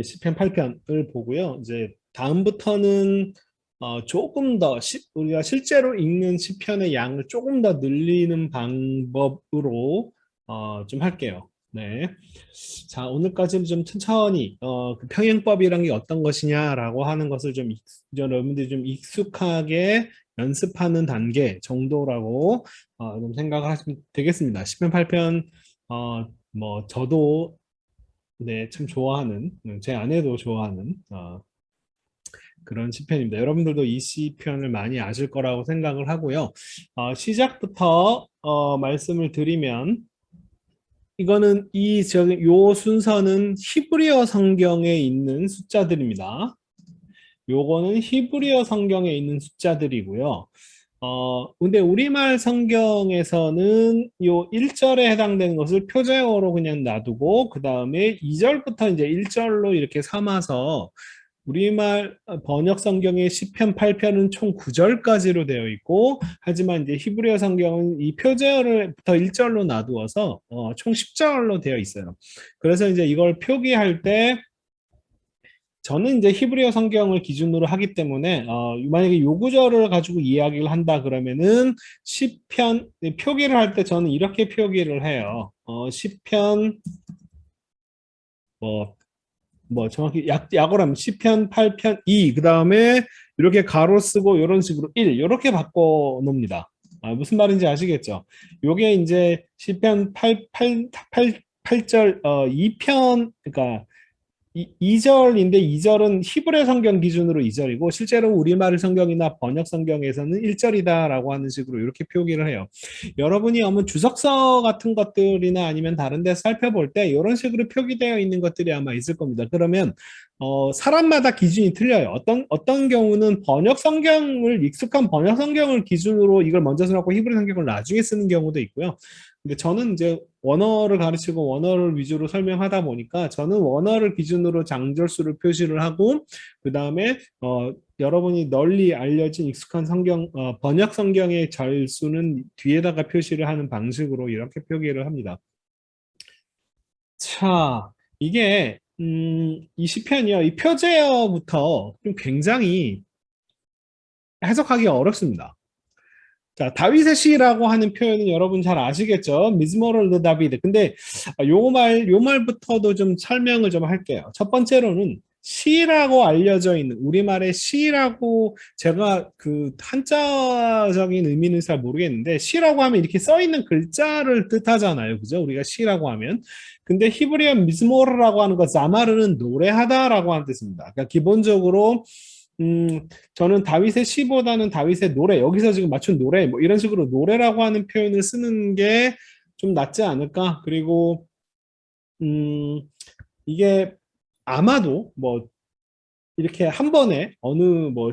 시편 8편을 보고요. 이제 다음부터는 조금 더 우리가 실제로 읽는 시편의 양을 조금 더 늘리는 방법으로 좀 할게요. 네. 자, 오늘까지는 좀 천천히 그 평행법이란 게 어떤 것이냐라고 하는 것을 여러분들이 좀 익숙하게 연습하는 단계 정도라고 좀 생각을 하시면 되겠습니다. 시편 8편 뭐 저도 네, 참 좋아하는, 제 아내도 좋아하는 그런 시편입니다. 여러분들도 이 시편을 많이 아실 거라고 생각을 하고요. 시작부터 말씀을 드리면 이거는 요 순서는 히브리어 성경에 있는 숫자들입니다. 요거는 히브리어 성경에 있는 숫자들이고요. 근데 우리말 성경에서는 요 1절에 해당되는 것을 표제어로 그냥 놔두고, 그 다음에 2절부터 이제 1절로 이렇게 삼아서 우리말 번역 성경의 시편 8편은 총 9절까지로 되어 있고, 하지만 이제 히브리어 성경은 이 표제어를부터 1절로 놔두어서 총 10절로 되어 있어요. 그래서 이제 이걸 표기할 때 저는 이제 히브리어 성경을 기준으로 하기 때문에 만약에 요 구절을 가지고 이야기를 한다 그러면은 시편 표기를 할 때 저는 이렇게 표기를 해요. 시편 뭐 정확히 약어로 하면 시편 8편 2 그다음에 이렇게 가로 쓰고 이런 식으로 1 이렇게 바꿔 놓습니다. 무슨 말인지 아시겠죠? 요게 이제 시편 8절 2편 그러니까 2절인데 2절은 히브리 성경 기준으로 2절이고 실제로 우리말 성경이나 번역 성경에서는 1절이다라고 하는 식으로 이렇게 표기를 해요. 여러분이 아마 주석서 같은 것들이나 아니면 다른 데 살펴볼 때 이런 식으로 표기되어 있는 것들이 아마 있을 겁니다. 그러면 사람마다 기준이 틀려요. 어떤 경우는 번역 성경을 익숙한 번역 성경을 기준으로 이걸 먼저 써놓고 히브리 성경을 나중에 쓰는 경우도 있고요. 근데 저는 이제 원어를 가르치고 원어를 위주로 설명하다 보니까 저는 원어를 기준으로 장절수를 표시를 하고 그 다음에 여러분이 널리 알려진 익숙한 성경 번역 성경의 절수는 뒤에다가 표시를 하는 방식으로 이렇게 표기를 합니다. 자, 이게 이 시편이요. 이 표제어부터 좀 굉장히 해석하기 어렵습니다. 자, 다윗의 시라고 하는 표현은 여러분 잘 아시겠죠? 미즈모를 르 다비드. 근데 요 말부터도 좀 설명을 좀 할게요. 첫 번째로는 시라고 알려져 있는 우리말의 시라고 제가 그 한자적인 의미는 잘 모르겠는데 시라고 하면 이렇게 써 있는 글자를 뜻하잖아요. 그죠? 우리가 시라고 하면. 근데 히브리어 미즈모르라고 하는 것, 자마르는 노래하다라고 하는 뜻입니다. 그러니까 기본적으로 저는 다윗의 시보다는 다윗의 노래, 여기서 지금 맞춘 노래, 뭐 이런 식으로 노래라고 하는 표현을 쓰는 게 좀 낫지 않을까? 그리고, 이게 아마도 뭐 이렇게 한 번에 어느 뭐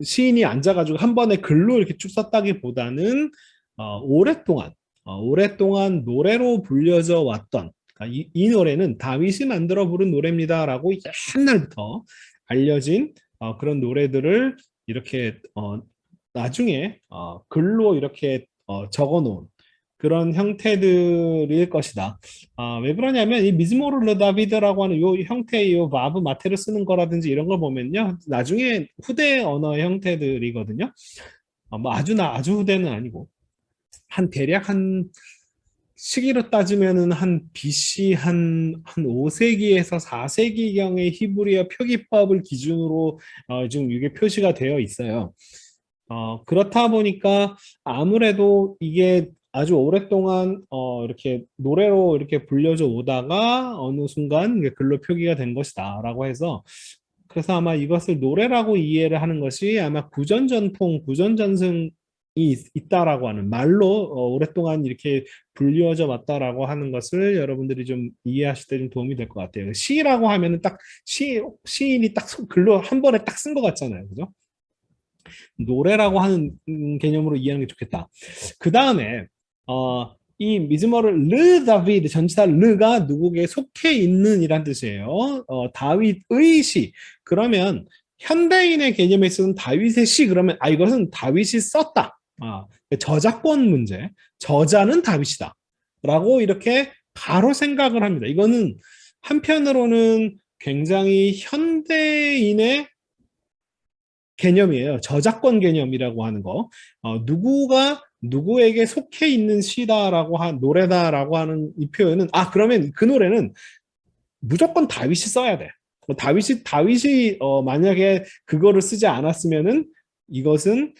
시인이 앉아가지고 한 번에 글로 이렇게 쭉 썼다기보다는 오랫동안 노래로 불려져 왔던 그러니까 이 노래는 다윗이 만들어 부른 노래입니다라고 옛날부터 알려진 그런 노래들을 이렇게 나중에 글로 이렇게 적어 놓은 그런 형태들일 것이다. 왜 그러냐면 이 미즈모르 다비드라고 하는 요 형태의 요 바브 마테를 쓰는 거라든지 이런 걸 보면요. 나중에 후대 언어의 형태들이거든요. 뭐 아주 후대는 아니고 대략 한 시기로 따지면은 한 BC 한 5세기에서 4세기경의 히브리어 표기법을 기준으로 지금 이게 표시가 되어 있어요. 그렇다 보니까 아무래도 이게 아주 오랫동안 이렇게 노래로 이렇게 불려져 오다가 어느 순간 이게 글로 표기가 된 것이다라고 해서 그래서 아마 이것을 노래라고 이해를 하는 것이 아마 구전전통, 구전전승이 있다라고 하는 말로 오랫동안 이렇게 불려져 왔다라고 하는 것을 여러분들이 좀 이해하실 때 좀 도움이 될 것 같아요. 시라고 하면은 딱 시인이 딱 글로 한 번에 딱 쓴 것 같잖아요. 그죠? 노래라고 하는 개념으로 이해하는 게 좋겠다. 그 다음에 이 미즈모를 르 다비드 전치사 르가 누구에게 속해 있는 이란 뜻이에요. 다윗의 시. 그러면 현대인의 개념에 있어서는 다윗의 시 그러면 이것은 다윗이 썼다. 저작권 문제. 저자는 다윗이다. 라고 이렇게 바로 생각을 합니다. 이거는 한편으로는 굉장히 현대인의 개념이에요. 저작권 개념이라고 하는 거. 누구가 누구에게 속해 있는 시다라고 한 노래다라고 하는 이 표현은 그러면 그 노래는 무조건 다윗이 써야 돼. 다윗이 만약에 그거를 쓰지 않았으면은 이것은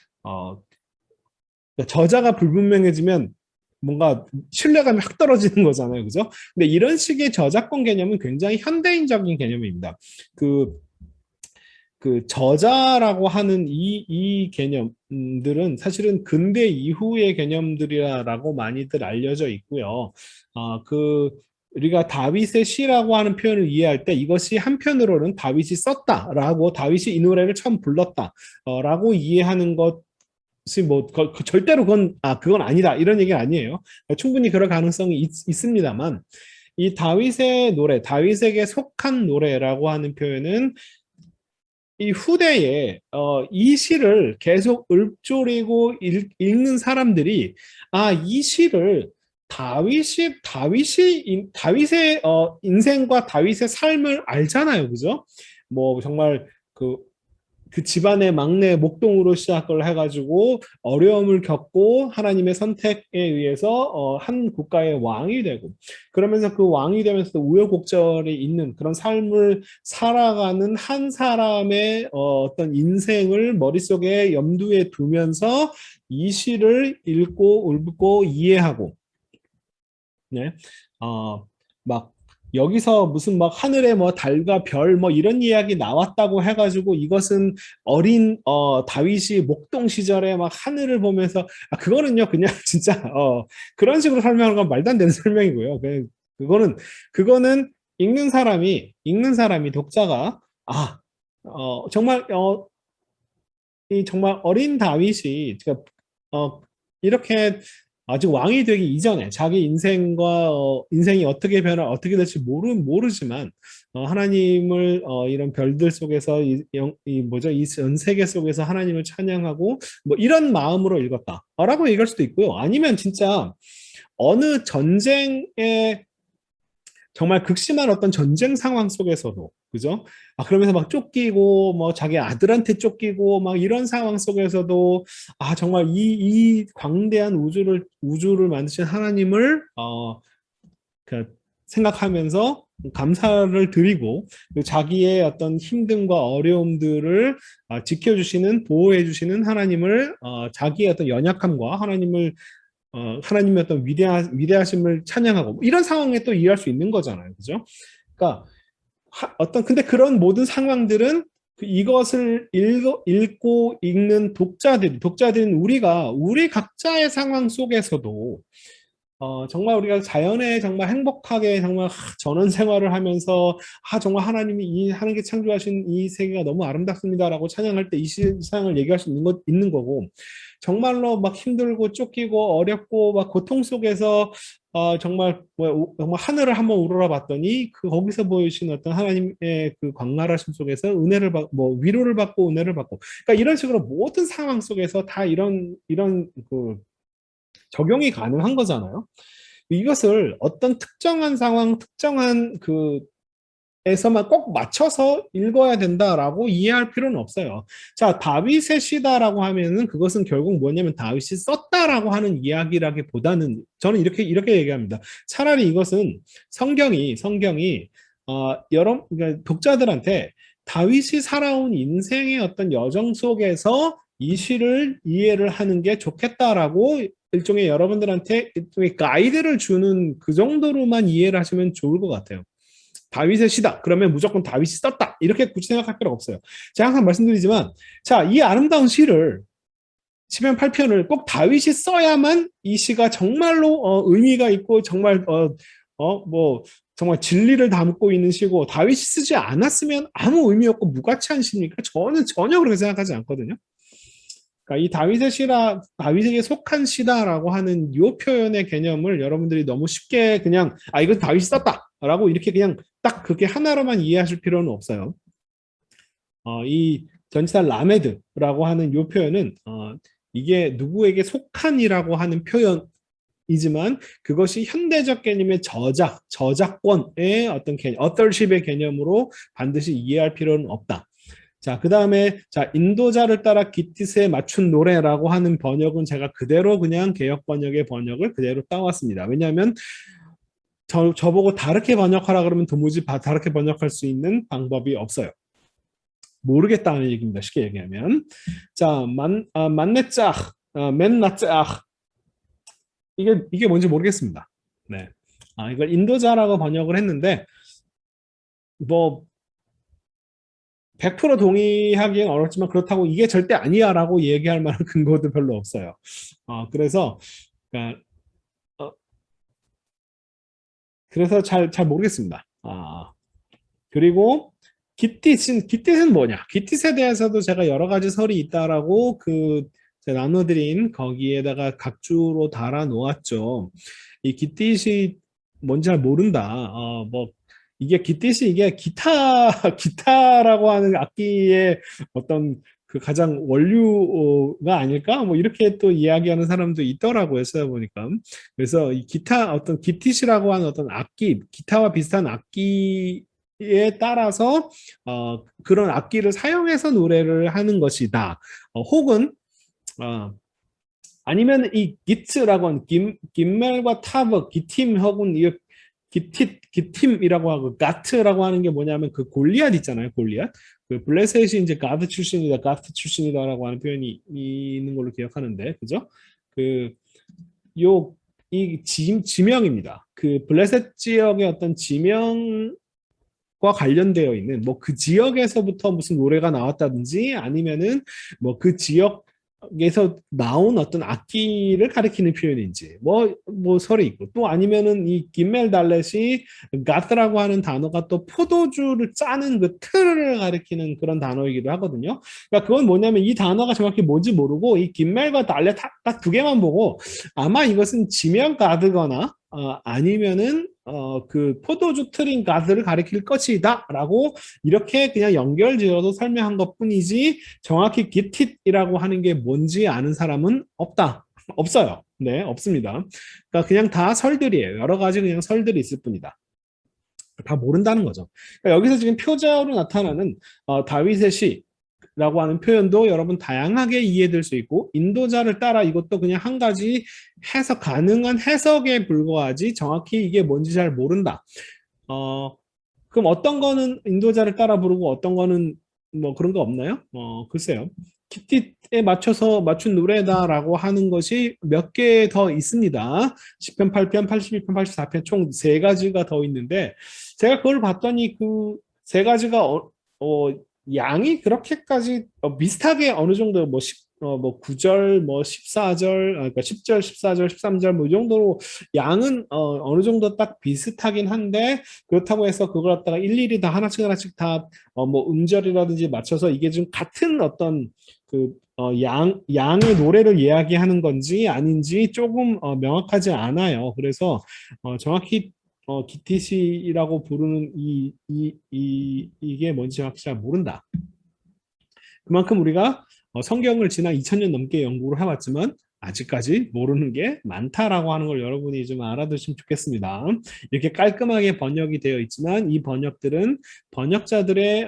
저자가 불분명해지면 뭔가 신뢰감이 확 떨어지는 거잖아요. 그죠? 근데 이런 식의 저작권 개념은 굉장히 현대인적인 개념입니다. 그 저자라고 하는 이 개념들은 사실은 근대 이후의 개념들이라고 많이들 알려져 있고요. 우리가 다윗의 시라고 하는 표현을 이해할 때 이것이 한편으로는 다윗이 썼다라고 다윗이 이 노래를 처음 불렀다라고 이해하는 것이 절대로 그건 아니다 이런 얘기는 아니에요. 충분히 그럴 가능성이 있습니다만 이 다윗의 노래, 다윗에게 속한 노래라고 하는 표현은 이 후대에 이 시를 계속 읊조리고 읽는 사람들이 이 시를 다윗의 인생과 다윗의 삶을 알잖아요, 그죠? 뭐 정말 그 집안의 막내 목동으로 시작을 해가지고 어려움을 겪고 하나님의 선택에 의해서 한 국가의 왕이 되고 그러면서 그 왕이 되면서 우여곡절이 있는 그런 삶을 살아가는 한 사람의 어떤 인생을 머릿속에 염두에 두면서 이 시를 읽고 이해하고 네. 막 여기서 무슨 막 하늘에 뭐 달과 별 뭐 이런 이야기 나왔다고 해가지고 이것은 어린 다윗이 목동 시절에 막 하늘을 보면서 그거는요 그냥 진짜 그런 식으로 설명하는 건 말도 안 되는 설명이고요. 그거는 읽는 사람이 독자가 정말 이 정말 어린 다윗이 이렇게 아직 왕이 되기 이전에 자기 인생이 어떻게 어떻게 될지 모르지만 하나님을 이런 별들 속에서 이 전 세계 속에서 하나님을 찬양하고 뭐 이런 마음으로 읽었다라고 얘기할 수도 있고요. 아니면 진짜 어느 전쟁에 정말 극심한 어떤 전쟁 상황 속에서도 그죠? 그러면서 막 쫓기고 뭐 자기 아들한테 쫓기고 막 이런 상황 속에서도 정말 이 광대한 우주를 만드신 하나님을 그 생각하면서 감사를 드리고 자기의 어떤 힘듦과 어려움들을 지켜주시는 보호해주시는 하나님을 자기의 어떤 연약함과 하나님의 어떤 위대하심을 찬양하고 이런 상황에 또 이해할 수 있는 거잖아요. 그죠? 그러니까 근데 그런 모든 상황들은 이것을 읽고 읽는 독자들인 우리 각자의 상황 속에서도 정말 우리가 자연에 정말 행복하게 정말 전원 생활을 하면서 정말 하나님이 하나님께 창조하신 이 세계가 너무 아름답습니다라고 찬양할 때 이 세상을 얘기할 수 있는 거고 정말로 막 힘들고 쫓기고 어렵고 막 고통 속에서 정말 하늘을 한번 우러러 봤더니 거기서 보이신 어떤 하나님의 그 광활하심 속에서 위로를 받고 은혜를 받고 그러니까 이런 식으로 모든 상황 속에서 다 이런 적용이 가능한 거잖아요. 이것을 어떤 특정한 상황, 특정한 에서만 꼭 맞춰서 읽어야 된다라고 이해할 필요는 없어요. 자, 다윗의 시다라고 하면은 그것은 결국 뭐냐면 다윗이 썼다라고 하는 이야기라기보다는 저는 이렇게 얘기합니다. 차라리 이것은 성경이 그러니까 독자들한테 다윗이 살아온 인생의 어떤 여정 속에서 이 시를 이해를 하는 게 좋겠다라고 일종의 여러분들한테 일종의 가이드를 주는 그 정도로만 이해를 하시면 좋을 것 같아요. 다윗의 시다. 그러면 무조건 다윗이 썼다. 이렇게 굳이 생각할 필요가 없어요. 제가 항상 말씀드리지만, 자, 이 아름다운 시편 8편을 꼭 다윗이 써야만 이 시가 정말로 의미가 있고 정말 정말 진리를 담고 있는 시고 다윗이 쓰지 않았으면 아무 의미 없고 무가치한 시니까 저는 전혀 그렇게 생각하지 않거든요. 그러니까 이 다윗에게 속한 시다라고 하는 이 표현의 개념을 여러분들이 너무 쉽게 그냥 이거 다윗이 썼다라고 이렇게 그냥 딱 그렇게 하나로만 이해하실 필요는 없어요. 이 전치사 라메드라고 하는 이 표현은 이게 누구에게 속한이라고 하는 이지만 그것이 현대적 개념의 저작권의 어떤 개념, authorship의 개념으로 반드시 이해할 필요는 없다. 자, 그 다음에, 자, 인도자를 따라 기티스에 맞춘 노래라고 하는 번역은 제가 그대로 그냥 개역 번역의 번역을 그대로 따왔습니다. 왜냐하면 저보고 다르게 번역하라 그러면 도무지 다르게 번역할 수 있는 방법이 없어요. 모르겠다는 얘기입니다. 쉽게 얘기하면. 자, 만네짝, 맨나짝. 이게 뭔지 모르겠습니다. 네. 이걸 인도자라고 번역을 했는데, 뭐, 100% 동의하기는 어렵지만 그렇다고 이게 절대 아니야라고 얘기할 만한 근거도 별로 없어요. 그래서, 그러니까, 그래서 잘 모르겠습니다. 그리고 기티스는 뭐냐? 기티스에 대해서도 제가 여러 가지 설이 있다라고 제가 나눠드린 거기에다가 각주로 달아 놓았죠. 이 기티시 뭔지 잘 모른다. 뭐 이게 기티시 이게 기타라고 하는 악기의 어떤 그 가장 원류가 아닐까? 뭐 이렇게 또 이야기하는 사람도 있더라고요. 쓰다 보니까. 그래서 이 어떤 기티시라고 하는 어떤 악기, 기타와 비슷한 악기에 따라서 그런 악기를 사용해서 노래를 하는 것이다. 혹은 아니면 이 기트라고 하는 김멜과 타브, 기팀 혹은 이 기팀이라고 하고 가트라고 하는 게 뭐냐면 그 골리앗 있잖아요. 골리앗. 그 블레셋이 이제 가드 출신이다, 가트 출신이다라고 하는 표현이 있는 걸로 기억하는데, 그죠? 그 이 지명입니다. 그 블레셋 지역의 어떤 지명과 관련되어 있는 뭐 그 지역에서부터 무슨 노래가 나왔다든지 아니면은 뭐 그 지역에서 나온 어떤 악기를 가리키는 표현인지 뭐 설이 있고 또 아니면은 이 김멜 달렛이 가트라고 하는 단어가 또 포도주를 짜는 그 틀을 가리키는 그런 단어이기도 하거든요. 그러니까 그건 뭐냐면 이 단어가 정확히 뭔지 모르고 이 김멜과 달렛 딱 두 개만 보고 아마 이것은 지명 가드거나 아니면은 그 포도주 트린 가드를 가리킬 것이다라고 이렇게 그냥 연결지어서 설명한 것뿐이지 정확히 기tit 이라고 하는 게 뭔지 아는 사람은 없어요. 네, 없습니다. 그러니까 그냥 다 설들이에요. 여러 가지 그냥 설들이 있을 뿐이다. 다 모른다는 거죠. 그러니까 여기서 지금 표자로 나타나는 다윗의 시라고 하는 표현도 여러분 다양하게 이해될 수 있고 인도자를 따라 이것도 그냥 한 가지 가능한 해석에 불과하지 정확히 이게 뭔지 잘 모른다. 그럼 어떤 거는 인도자를 따라 부르고 어떤 거는 뭐 그런 거 없나요? 글쎄요. 키티에 맞춘 노래다라고 하는 것이 몇 개 더 있습니다. 10편, 8편, 82편, 84편 총 세 가지가 더 있는데 제가 그걸 봤더니 그 세 가지가 양이 그렇게까지 비슷하게 어느 정도 뭐 9절, 뭐 14절, 그러니까 10절, 14절, 13절 뭐 이 정도로 양은 어느 정도 딱 비슷하긴 한데 그렇다고 해서 그걸 갖다가 일일이 다 하나씩 다 뭐 음절이라든지 맞춰서 이게 좀 같은 어떤 양의 노래를 이야기하는 건지 아닌지 조금 명확하지 않아요. 그래서 정확히 기티시라고 부르는 이게 뭔지 정확히 잘 모른다. 그만큼 우리가 성경을 지난 2000년 넘게 연구를 해왔지만 아직까지 모르는 게 많다라고 하는 걸 여러분이 좀 알아두시면 좋겠습니다. 이렇게 깔끔하게 번역이 되어 있지만 이 번역들은 번역자들의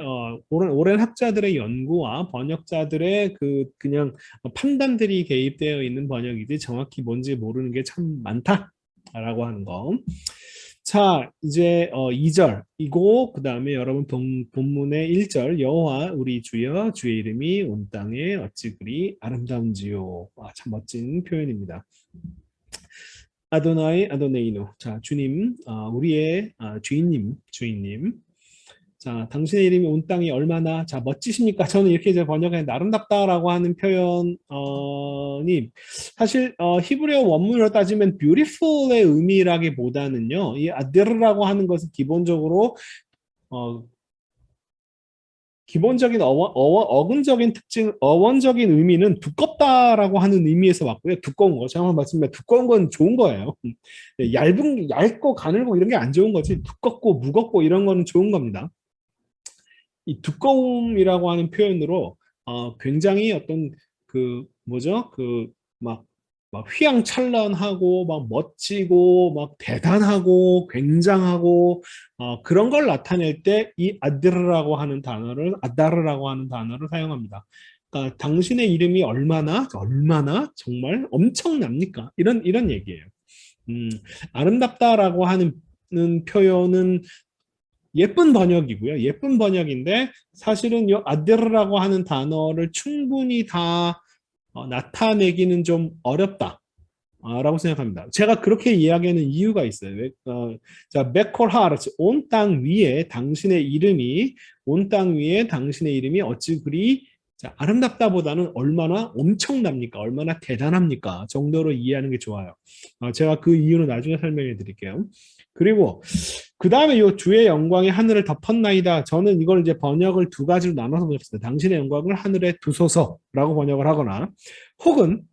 오랜 학자들의 연구와 번역자들의 그냥 판단들이 개입되어 있는 번역이지 정확히 뭔지 모르는 게 참 많다라고 하는 거. 자, 이제 2절이고 그 다음에 여러분 본문의 1절 여호와 우리 주여 주의 이름이 온 땅에 어찌 그리 아름다운지요. 참 멋진 표현입니다. 아도나이 아도네이노. 자, 주님, 우리의 주인님. 자, 당신의 이름이 온 땅이 얼마나 멋지십니까? 저는 이렇게 이제 번역해 아름답다라고 하는 표현이 사실 히브리어 원문으로 따지면 beautiful의 의미라기보다는요. 이 아드르라고 하는 것은 기본적인 어근적인 특징, 어원적인 의미는 두껍다라고 하는 의미에서 왔고요. 두꺼운 거. 제가 말씀드리면 두꺼운 건 좋은 거예요. 얇고 가늘고 이런 게 안 좋은 거지. 두껍고 무겁고 이런 거는 좋은 겁니다. 이 두꺼움이라고 하는 표현으로 굉장히 어떤 막 막 휘황찬란하고 막 멋지고 막 대단하고 굉장하고 그런 걸 나타낼 때 이 아다르라고 하는 단어를 사용합니다. 그러니까 당신의 이름이 얼마나 정말 엄청납니까? 이런 얘기예요. 음, 아름답다라고 하는 표현은 예쁜 번역이고요. 예쁜 번역인데 사실은 이 아데르라고 하는 단어를 충분히 다 나타내기는 좀 어렵다. 라고 생각합니다. 제가 그렇게 이야기하는 이유가 있어요. 자, 메콜하르츠, 온 땅 위에 당신의 이름이 어찌 그리 자, 아름답다보다는 얼마나 엄청납니까? 얼마나 대단합니까? 정도로 이해하는 게 좋아요. 제가 그 이유는 나중에 설명해 드릴게요. 그리고 그 다음에 요 주의 영광이 하늘을 덮었나이다. 저는 이걸 이제 번역을 두 가지로 나눠서 번역했습니다. 당신의 영광을 하늘에 두소서라고 번역을 하거나 혹은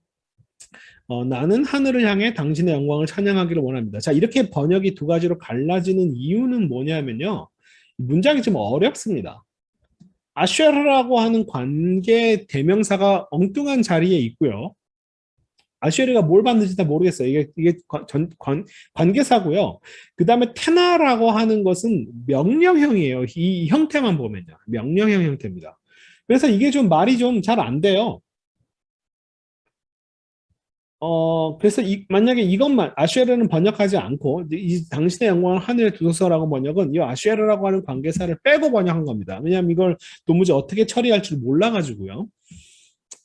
나는 하늘을 향해 당신의 영광을 찬양하기를 원합니다. 자, 이렇게 번역이 두 가지로 갈라지는 이유는 뭐냐면요. 문장이 좀 어렵습니다. 아쉐르라고 하는 관계 대명사가 엉뚱한 자리에 있고요. 아쉐르가 뭘 받는지 다 모르겠어요. 이게 관계사고요. 그 다음에 테나라고 하는 것은 명령형이에요. 이 형태만 보면요. 명령형 형태입니다. 그래서 이게 좀 말이 좀 잘 안 돼요. 그래서 만약에 이것만 아쉐르는 번역하지 않고 이 당신의 영광을 하늘에 두소서라고 번역은 이 아쉐르라고 하는 관계사를 빼고 번역한 겁니다. 왜냐하면 이걸 도무지 어떻게 처리할 줄 몰라가지고요.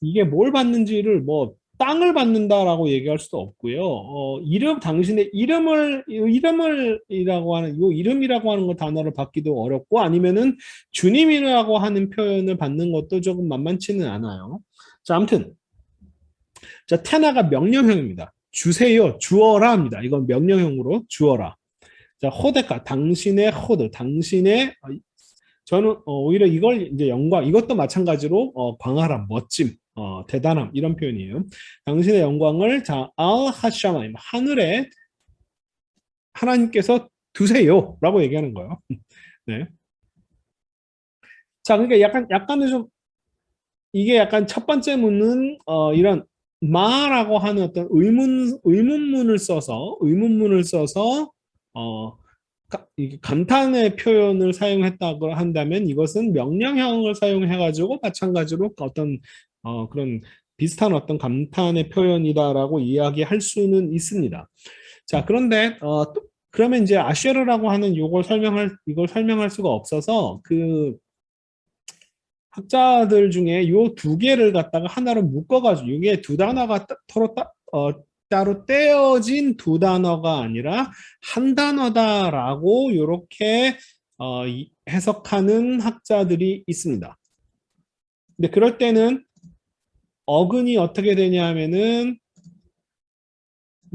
이게 뭘 받는지를 뭐 땅을 받는다라고 얘기할 수도 없고요. 당신의 이름을이라고 하는 요 이름이라고 하는 거 단어를 받기도 어렵고 아니면은 주님이라고 하는 표현을 받는 것도 조금 만만치는 않아요. 자, 아무튼 자, 테나가 명령형입니다. 주세요, 주어라 합니다. 이건 명령형으로 주어라. 자, 호데카, 당신의 호드, 저는 오히려 이걸 이제 영광, 이것도 마찬가지로 광활함, 멋짐, 대단함 이런 표현이에요. 당신의 영광을 자, 알 하샤마임, 하늘에 하나님께서 두세요라고 얘기하는 거예요. 네. 자, 그러니까 약간은 좀 이게 약간 첫 번째 문은 이런 마라고 하는 어떤 의문문을 써서 어, 이게 감탄의 표현을 사용했다고 한다면 이것은 명령형을 사용해가지고 마찬가지로 어떤 그런 비슷한 어떤 감탄의 표현이다라고 이야기할 수는 있습니다. 자, 그런데 그러면 이제 아쉐르라고 하는 이걸 설명할 수가 없어서 그 학자들 중에 요 두 개를 갖다가 하나로 묶어가지고 이게 두 단어가 따로 떼어진 두 단어가 아니라 한 단어다라고 이렇게 해석하는 학자들이 있습니다. 근데 그럴 때는 어근이 어떻게 되냐 하면은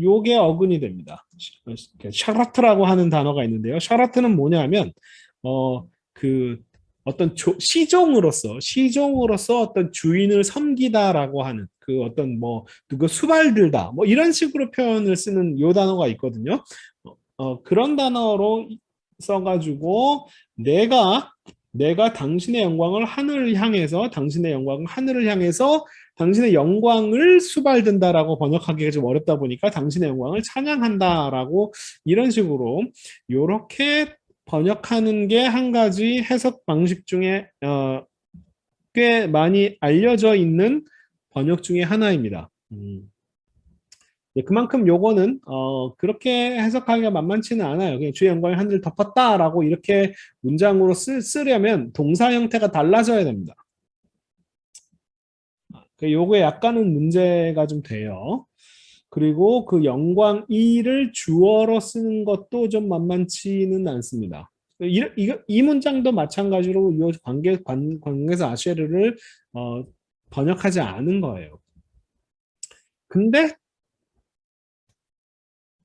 요게 어근이 됩니다. 샤라트라고 하는 단어가 있는데요. 샤라트는 뭐냐면 그 어떤 시종으로서 어떤 주인을 섬기다라고 하는 그 어떤 뭐 누구 수발들다 뭐 이런 식으로 표현을 쓰는 요 단어가 있거든요. 그런 단어로 써가지고 내가 당신의 영광을 하늘을 향해서 당신의 영광을 수발든다라고 번역하기가 좀 어렵다 보니까 당신의 영광을 찬양한다라고 이런 식으로 요렇게 번역하는 게 한 가지 해석 방식 중에 꽤 많이 알려져 있는 번역 중에 하나입니다. 그만큼 요거는 그렇게 해석하기가 만만치는 않아요. 그냥 주의 영광이 하늘을 덮었다라고 이렇게 문장으로 쓰려면 동사 형태가 달라져야 됩니다. 요거에 약간은 문제가 좀 돼요. 그리고 그 영광이를 주어로 쓰는 것도 좀 만만치는 않습니다. 이 문장도 마찬가지로 이 관계에서 아쉐르를 번역하지 않은 거예요. 근데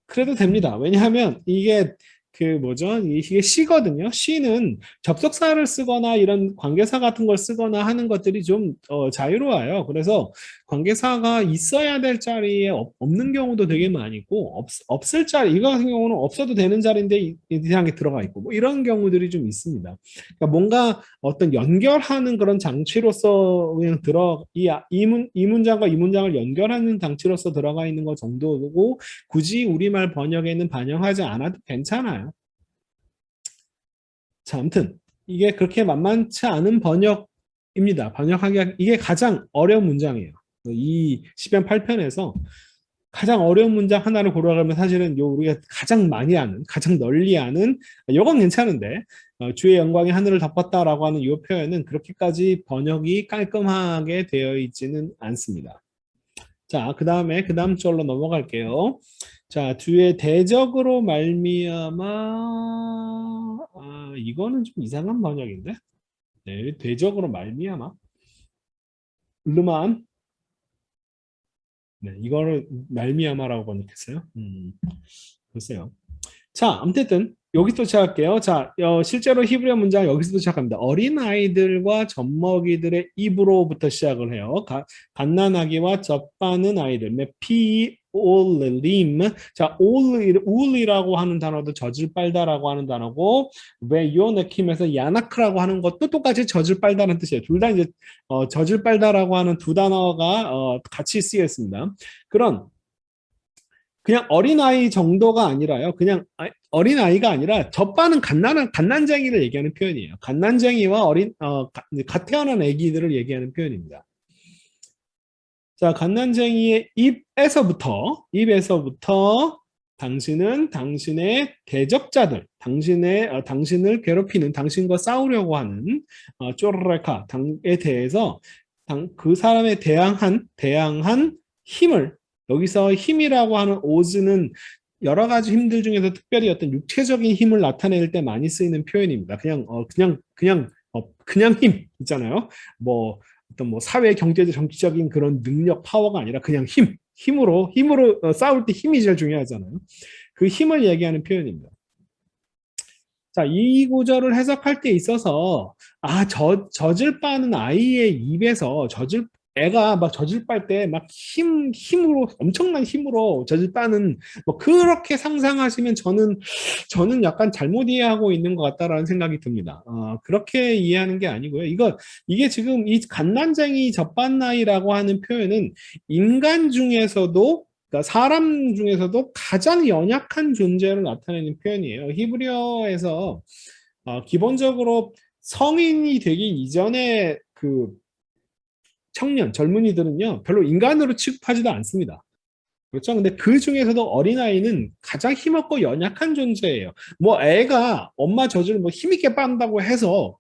그래도 됩니다. 왜냐하면 이게 그 뭐죠? 이게 시거든요. 시는 접속사를 쓰거나 이런 관계사 같은 걸 쓰거나 하는 것들이 좀 자유로워요. 그래서 관계사가 있어야 될 자리에 없는 경우도 되게 많이 있고 없을 자리 이거 같은 경우는 없어도 되는 자리인데 이상하게 들어가 있고 뭐 이런 경우들이 좀 있습니다. 그러니까 뭔가 어떤 연결하는 그런 장치로서 그냥 이 문장과 이 문장을 연결하는 장치로서 들어가 있는 것 정도고 굳이 우리말 번역에는 반영하지 않아도 괜찮아요. 자, 아무튼 이게 그렇게 만만치 않은 번역입니다. 번역하기가 이게 가장 어려운 문장이에요. 이 시편 8편에서 가장 어려운 문장 하나를 고르라면 사실은 요 우리가 가장 많이 아는, 가장 널리 아는 요건 괜찮은데 주의 영광이 하늘을 덮었다라고 하는 이 표현은 그렇게까지 번역이 깔끔하게 되어 있지는 않습니다. 자, 그 다음 절로 넘어갈게요. 자, 뒤에 대적으로 말미암아 이거는 좀 이상한 번역인데. 네, 대적으로 말미암아 르만 네, 이거를 말미암아라고 번역했어요. 글쎄요. 자, 아무튼 여기서 시작할게요. 자, 실제로 히브리어 문장 여기서도 시작합니다. 어린아이들과 젖먹이들의 입으로부터 시작을 해요. 갓난아기와 젖바는 아이들. 메피올림. 자, 올이라고 하는 단어도 젖을 빨다라고 하는 단어고 왜요 느낌에서 야나크라고 하는 것도 똑같이 젖을 빨다는 뜻이에요. 둘 다 이제 젖을 빨다라고 하는 두 단어가 같이 쓰여 있습니다. 그냥 어린아이 정도가 아니라요. 그냥 어린아이가 아니라 젖바는 갓난쟁이를 얘기하는 표현이에요. 갓난쟁이와 갓 태어난 아기들을 얘기하는 표현입니다. 자, 갓난쟁이의 입에서부터 당신은 당신의 대적자들, 당신을 괴롭히는, 당신과 싸우려고 하는 쪼르레카에 대해서 그 사람에 대항한 힘을 여기서 힘이라고 하는 오즈는 여러 가지 힘들 중에서 특별히 어떤 육체적인 힘을 나타낼 때 많이 쓰이는 표현입니다. 그냥 힘 있잖아요. 뭐 어떤 뭐 사회 경제적 정치적인 그런 능력 파워가 아니라 그냥 힘으로 싸울 때 힘이 제일 중요하잖아요. 그 힘을 얘기하는 표현입니다. 자, 이 구절을 해석할 때 있어서 젖을 빠는 아이의 입에서 애가 막 젖을 빨 때 막 힘으로 엄청난 힘으로 젖을 빠는 뭐 그렇게 상상하시면 저는 약간 잘못 이해하고 있는 것 같다라는 생각이 듭니다. 그렇게 이해하는 게 아니고요. 이게 지금 이 갓난쟁이 젖빤나이라고 하는 표현은 인간 중에서도 그러니까 사람 중에서도 가장 연약한 존재를 나타내는 표현이에요. 히브리어에서 기본적으로 성인이 되기 이전에 그 젊은이들은요, 별로 인간으로 취급하지도 않습니다. 그렇죠? 근데 그 중에서도 어린아이는 가장 힘없고 연약한 존재예요. 뭐 애가 엄마 젖을 뭐 힘있게 빤다고 해서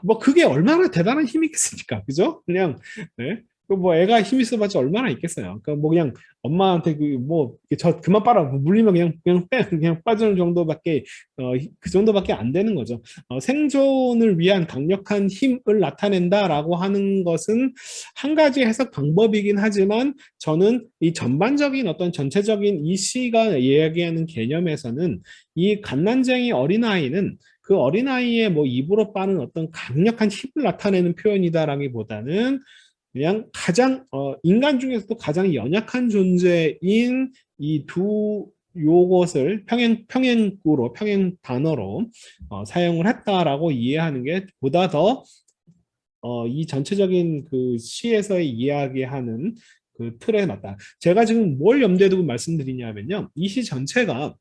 뭐 그게 얼마나 대단한 힘이겠습니까? 그죠? 그냥 네? 뭐 애가 힘 있어봤자 얼마나 있겠어요. 그러니까 뭐 그냥 엄마한테 저 그만 빨아 물리면 그냥 빠지는 정도밖에 그 정도밖에 안 되는 거죠. 생존을 위한 강력한 힘을 나타낸다라고 하는 것은 한 가지 해석 방법이긴 하지만 저는 이 전반적인 어떤 전체적인 이 시가 이야기하는 개념에서는 이 갓난쟁이 어린아이는 그 어린아이의 뭐 입으로 빠는 어떤 강력한 힘을 나타내는 표현이다라기보다는 그냥 가장 인간 중에서도 가장 연약한 존재인 이 두 요것을 평행 단어로 사용을 했다라고 이해하는 게 보다 더 이 전체적인 그 시에서의 이야기하는 그 틀에 맞다. 제가 지금 뭘 염두에 두고 말씀드리냐면요. 이 시 전체가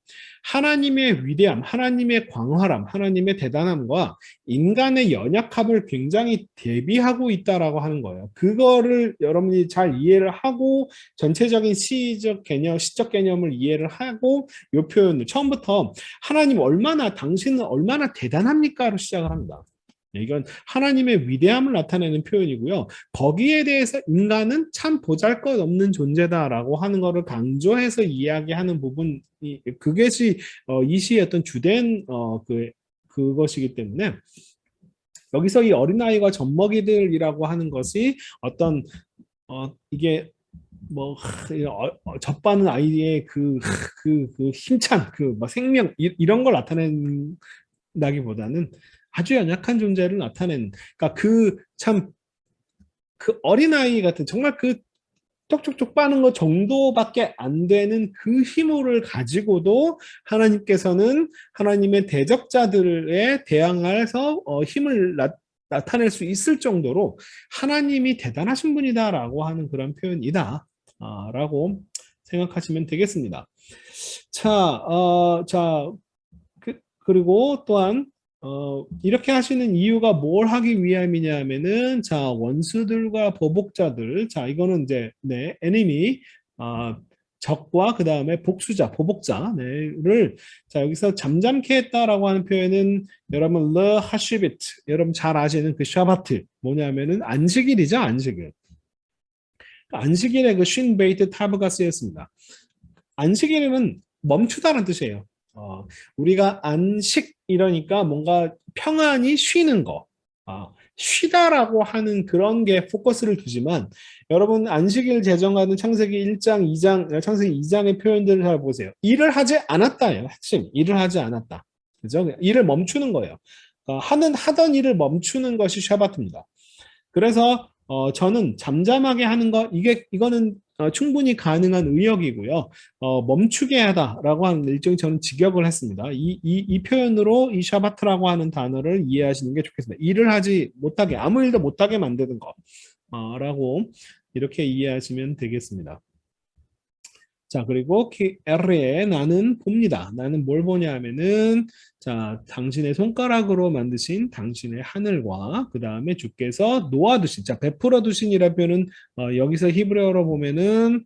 하나님의 위대함, 하나님의 광활함, 하나님의 대단함과 인간의 연약함을 굉장히 대비하고 있다라고 하는 거예요. 그거를 여러분이 잘 이해를 하고 전체적인 시적 개념을 이해를 하고 이 표현을 처음부터 당신은 얼마나 대단합니까로 시작을 합니다. 이건 하나님의 위대함을 나타내는 표현이고요. 거기에 대해서 인간은 참 보잘것없는 존재다라고 하는 것을 강조해서 이야기하는 부분이 그것이 이 시의 어떤 주된 그것이기 때문에 여기서 이 어린아이와 젖먹이들이라고 하는 것이 어떤 이게 뭐 젖바는 아이의 그 힘찬 그 막 생명 이런 걸 나타낸다기보다는 아주 연약한 존재를 나타낸 그러니까 그 참 그 어린아이 같은 정말 그 쪽쪽쪽 빠는 것 정도밖에 안 되는 그 힘을 가지고도 하나님께서는 하나님의 대적자들에 대항해서 힘을 나타낼 수 있을 정도로 하나님이 대단하신 분이다라고 하는 그런 표현이다. 라고 생각하시면 되겠습니다. 자, 그리고 또한 이렇게 하시는 이유가 뭘 하기 위함이냐면은 자 원수들과 보복자들 자 이거는 이제 네 enemy 적과 그 다음에 복수자 보복자 네를 자 여기서 잠잠케 했다라고 하는 표현은 여러분 르 하시비트 여러분 잘 아시는 그 샤바트 뭐냐면은 안식일이죠 안식일 안식일에 그 쉰 베이트 타브가 쓰였습니다. 안식일은 멈추다는 뜻이에요. 우리가 안식 이러니까 뭔가 평안히 쉬는 거. 쉬다라고 하는 그런 게 포커스를 두지만 여러분 안식일 제정하는 창세기 1장, 2장, 창세기 2장의 표현들을 잘 보세요. 일을 하지 않았다예요. 핵심. 일을 하지 않았다. 그죠? 일을 멈추는 거예요. 하던 일을 멈추는 것이 샤바트입니다. 그래서 저는 잠잠하게 하는 거 이거는 충분히 가능한 의역이고요. 멈추게 하다라고 하는 일종의 저는 직역을 했습니다. 이 표현으로 이 샤바트라고 하는 단어를 이해하시는 게 좋겠습니다. 일을 하지 못하게 아무 일도 못하게 만드는 거라고 이렇게 이해하시면 되겠습니다. 자, 그리고 R에 나는 봅니다. 나는 뭘 보냐 하면은 자, 당신의 손가락으로 만드신 당신의 하늘과 그 다음에 주께서 놓아두신 자, 베풀어 두신이라 표현은 여기서 히브리어로 보면은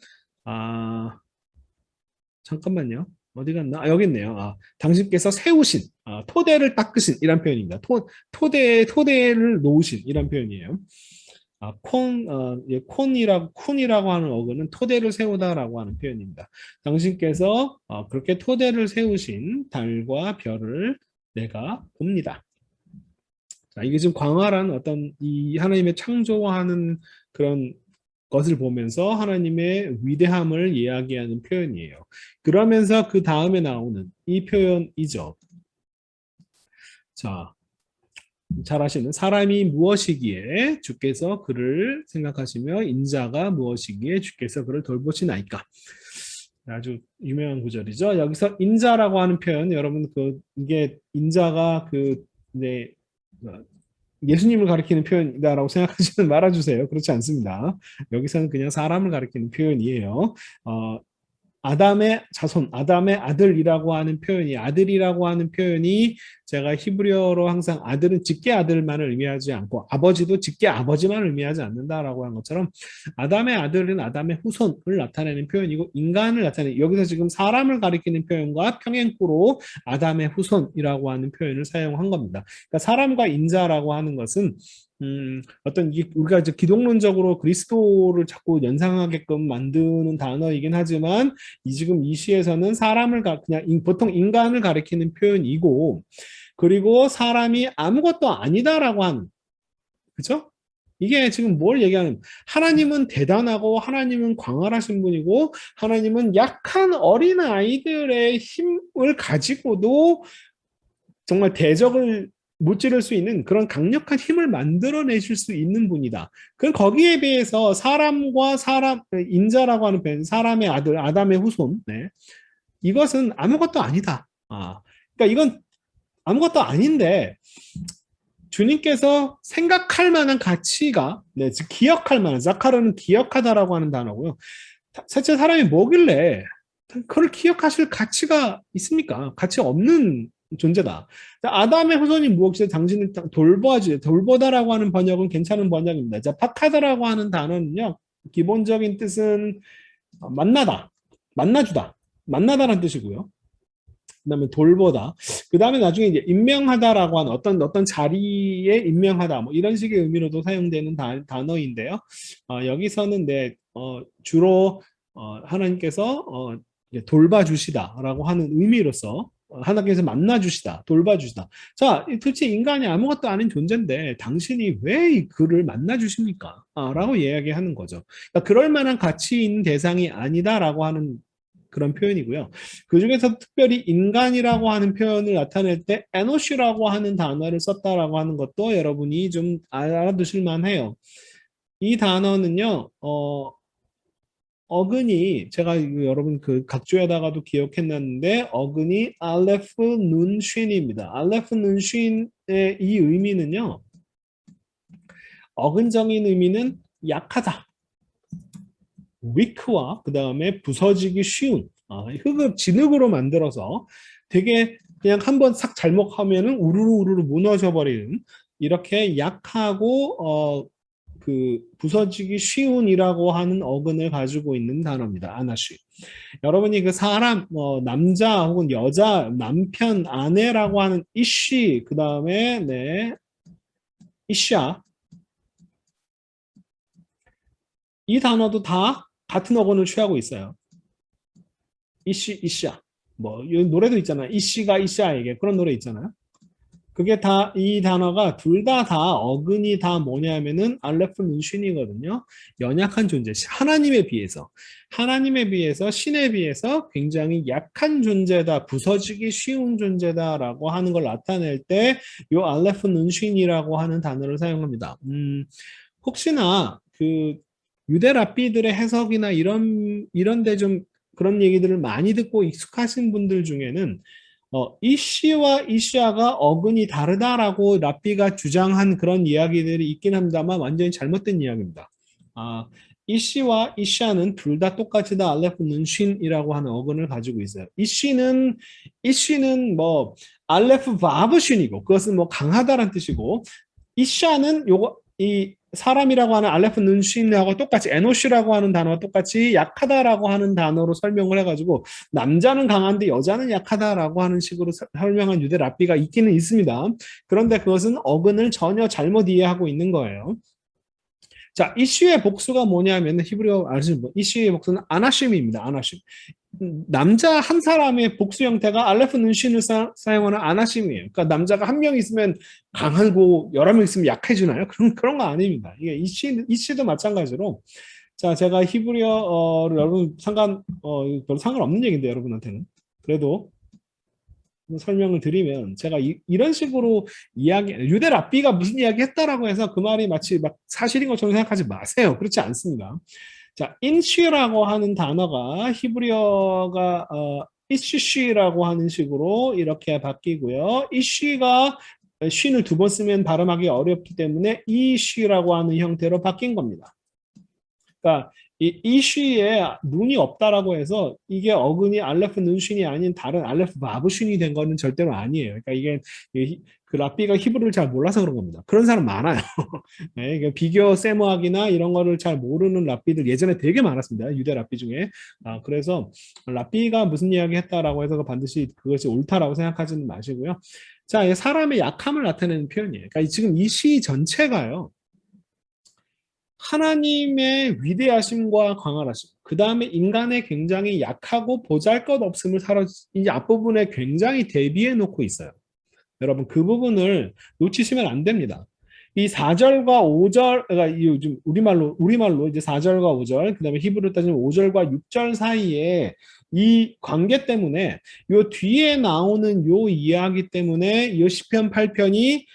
잠깐만요. 어디 갔나? 여기 있네요. 당신께서 세우신 토대를 닦으신 이란 표현입니다. 토대를 놓으신 이란 표현이에요. 콘이라고 하는 어근은 토대를 세우다라고 하는 표현입니다. 당신께서 그렇게 토대를 세우신 달과 별을 내가 봅니다. 자, 이게 지금 광활한 어떤 이 하나님의 창조하는 그런 것을 보면서 하나님의 위대함을 이야기하는 표현이에요. 그러면서 그 다음에 나오는 이 표현이죠. 자, 잘 아시는 사람이 무엇이기에 주께서 그를 생각하시며 인자가 무엇이기에 주께서 그를 돌보시나이까. 아주 유명한 구절이죠. 여기서 인자라고 하는 표현 여러분 이게 인자가 네, 예수님을 가리키는 표현이다라고 생각하시면 말아주세요. 그렇지 않습니다. 여기서는 그냥 사람을 가리키는 표현이에요. 아담의 자손, 아담의 아들이라고 하는 표현이 아들이라고 하는 표현이 제가 히브리어로 항상 아들은 직계 아들만을 의미하지 않고 아버지도 직계 아버지만을 의미하지 않는다라고 한 것처럼 아담의 아들은 아담의 후손을 나타내는 표현이고 인간을 나타내는 여기서 지금 사람을 가리키는 표현과 평행구로 아담의 후손이라고 하는 표현을 사용한 겁니다. 그러니까 사람과 인자라고 하는 것은 어떤 우리가 이제 기독론적으로 그리스도를 자꾸 연상하게끔 만드는 단어이긴 하지만 지금 이 시에서는 사람을 그냥 보통 인간을 가리키는 표현이고 그리고 사람이 아무것도 아니다라고 하는 그죠? 이게 지금 뭘 얘기하는 하나님은 대단하고 하나님은 광활하신 분이고 하나님은 약한 어린 아이들의 힘을 가지고도 정말 대적을 무찌를 수 있는 그런 강력한 힘을 만들어내실 수 있는 분이다. 그 거기에 비해서 사람과 사람 인자라고 하는 표현, 사람의 아들, 아담의 후손, 네. 이것은 아무것도 아니다. 그러니까 이건 아무것도 아닌데 주님께서 생각할 만한 가치가, 네, 즉 기억할 만한 자카르는 기억하다라고 하는 단어고요. 셋째 사람이 뭐길래 그걸 기억하실 가치가 있습니까? 가치 없는 존재다. 아담의 후손이 무엇이든 당신을 돌보아주죠. 돌보다라고 하는 번역은 괜찮은 번역입니다. 자, 파카다라고 하는 단어는요. 기본적인 뜻은 만나다, 만나주다, 만나다라는 뜻이고요. 그다음에 돌보다. 그다음에 나중에 이제 임명하다라고 하는 어떤 자리에 임명하다 뭐 이런 식의 의미로도 사용되는 단어인데요. 여기서는 주로 하나님께서 돌봐주시다라고 하는 의미로서 하나님께서 만나주시다, 돌봐주시다. 자, 도대체 인간이 아무것도 아닌 존재인데 당신이 왜 이 그를 만나주십니까? 라고 이야기하는 거죠. 그러니까 그럴 만한 가치 있는 대상이 아니다라고 하는 그런 표현이고요. 그 중에서 특별히 인간이라고 하는 표현을 나타낼 때 에노시라고 하는 단어를 썼다라고 하는 것도 여러분이 좀 알아두실 만해요. 이 단어는요, 어근이 제가 여러분 그 각주에다가도 기억해놨는데 어근이 알레프 눈 쉰입니다. 알레프 눈 쉰의 이 의미는요. 어근적인 의미는 약하다. weak와 그 다음에 부서지기 쉬운 흙을 진흙으로 만들어서 되게 그냥 한번 싹 잘못하면은 우르르 무너져 버리는 이렇게 약하고 그 부서지기 쉬운이라고 하는 어근을 가지고 있는 단어입니다. 아나쉬. 여러분이 그 사람, 남자 혹은 여자, 남편, 아내라고 하는 이쉬, 그 다음에 네, 이샤 이 단어도 다 같은 어근을 취하고 있어요. 이쉬, 이샤. 뭐, 이 노래도 있잖아요. 이씨가 이샤에게 그런 노래 있잖아요. 그게 다, 이 단어가 둘 다 어근이 다 뭐냐면은 알레프 눈쉰이거든요. 연약한 존재. 하나님에 비해서. 하나님에 비해서, 신에 비해서 굉장히 약한 존재다. 부서지기 쉬운 존재다라고 하는 걸 나타낼 때, 요 알레프 눈쉰이라고 하는 단어를 사용합니다. 혹시나 그 유대 랍비들의 해석이나 이런데 좀 그런 얘기들을 많이 듣고 익숙하신 분들 중에는 이씨와 이샤가 어근이 다르다라고 랍비가 주장한 그런 이야기들이 있긴 합니다만 완전히 잘못된 이야기입니다. 이씨와 이샤는 둘 다 똑같이 다 알레프 눈쉰이라고 하는 어근을 가지고 있어요. 이씨는 뭐 알레프 바브 쉰이고 그것은 뭐 강하다라는 뜻이고 이샤는 요거 이 사람이라고 하는 알레프 눈쉰하고 똑같이 에노시라고 하는 단어와 똑같이 약하다라고 하는 단어로 설명을 해가지고 남자는 강한데 여자는 약하다라고 하는 식으로 설명한 유대 랍비가 있기는 있습니다. 그런데 그것은 어근을 전혀 잘못 이해하고 있는 거예요. 자, 이슈의 복수가 뭐냐면 히브리어 아시는 분, 이슈의 복수는 아나심입니다. 아나심. 남자 한 사람의 복수 형태가 알레프 눈신을 사용하는 아나심이에요. 그러니까 남자가 한 명 있으면 강하고 여러 명 있으면 약해지나요? 그런 거 아닙니다. 이게 이씨도 마찬가지로 자, 제가 히브리어를 여러분 별로 상관없는 얘기인데 여러분한테는 그래도 설명을 드리면 제가 이런 식으로 유대 랍비가 무슨 이야기 했다라고 해서 그 말이 마치 막 사실인 것처럼 생각하지 마세요. 그렇지 않습니다. 자, 인쉬라고 하는 단어가 히브리어가 이쉬쉬라고 하는 식으로 이렇게 바뀌고요. 이쉬가 쉰을 두 번 쓰면 발음하기 어렵기 때문에 이쉬라고 하는 형태로 바뀐 겁니다. 그러니까 이 쉬에 눈이 없다라고 해서 이게 어근이 알레프 눈쉰이 아닌 다른 알레프 바브쉰이 된 거는 절대로 아니에요. 그러니까 이게 그 랍비가 히브리를 잘 몰라서 그런 겁니다. 그런 사람 많아요. 네, 그러니까 비교 세모학이나 이런 거를 잘 모르는 랍비들 예전에 되게 많았습니다. 유대 랍비 중에. 그래서 랍비가 무슨 이야기 했다라고 해서 반드시 그것이 옳다라고 생각하지는 마시고요. 자, 사람의 약함을 나타내는 표현이에요. 그러니까 지금 이 시 전체가요. 하나님의 위대하심과 광활하심, 그 다음에 인간의 굉장히 약하고 보잘것없음을 이 앞부분에 굉장히 대비해 놓고 있어요. 여러분 그 부분을 놓치시면 안 됩니다. 이 4절과 5절, 그러니까 요즘 우리말로 이제 4절과 5절, 그 다음에 히브리로 따지면 5절과 6절 사이에 이 관계 때문에 요 뒤에 나오는 요 이야기 때문에 요 시편 8편이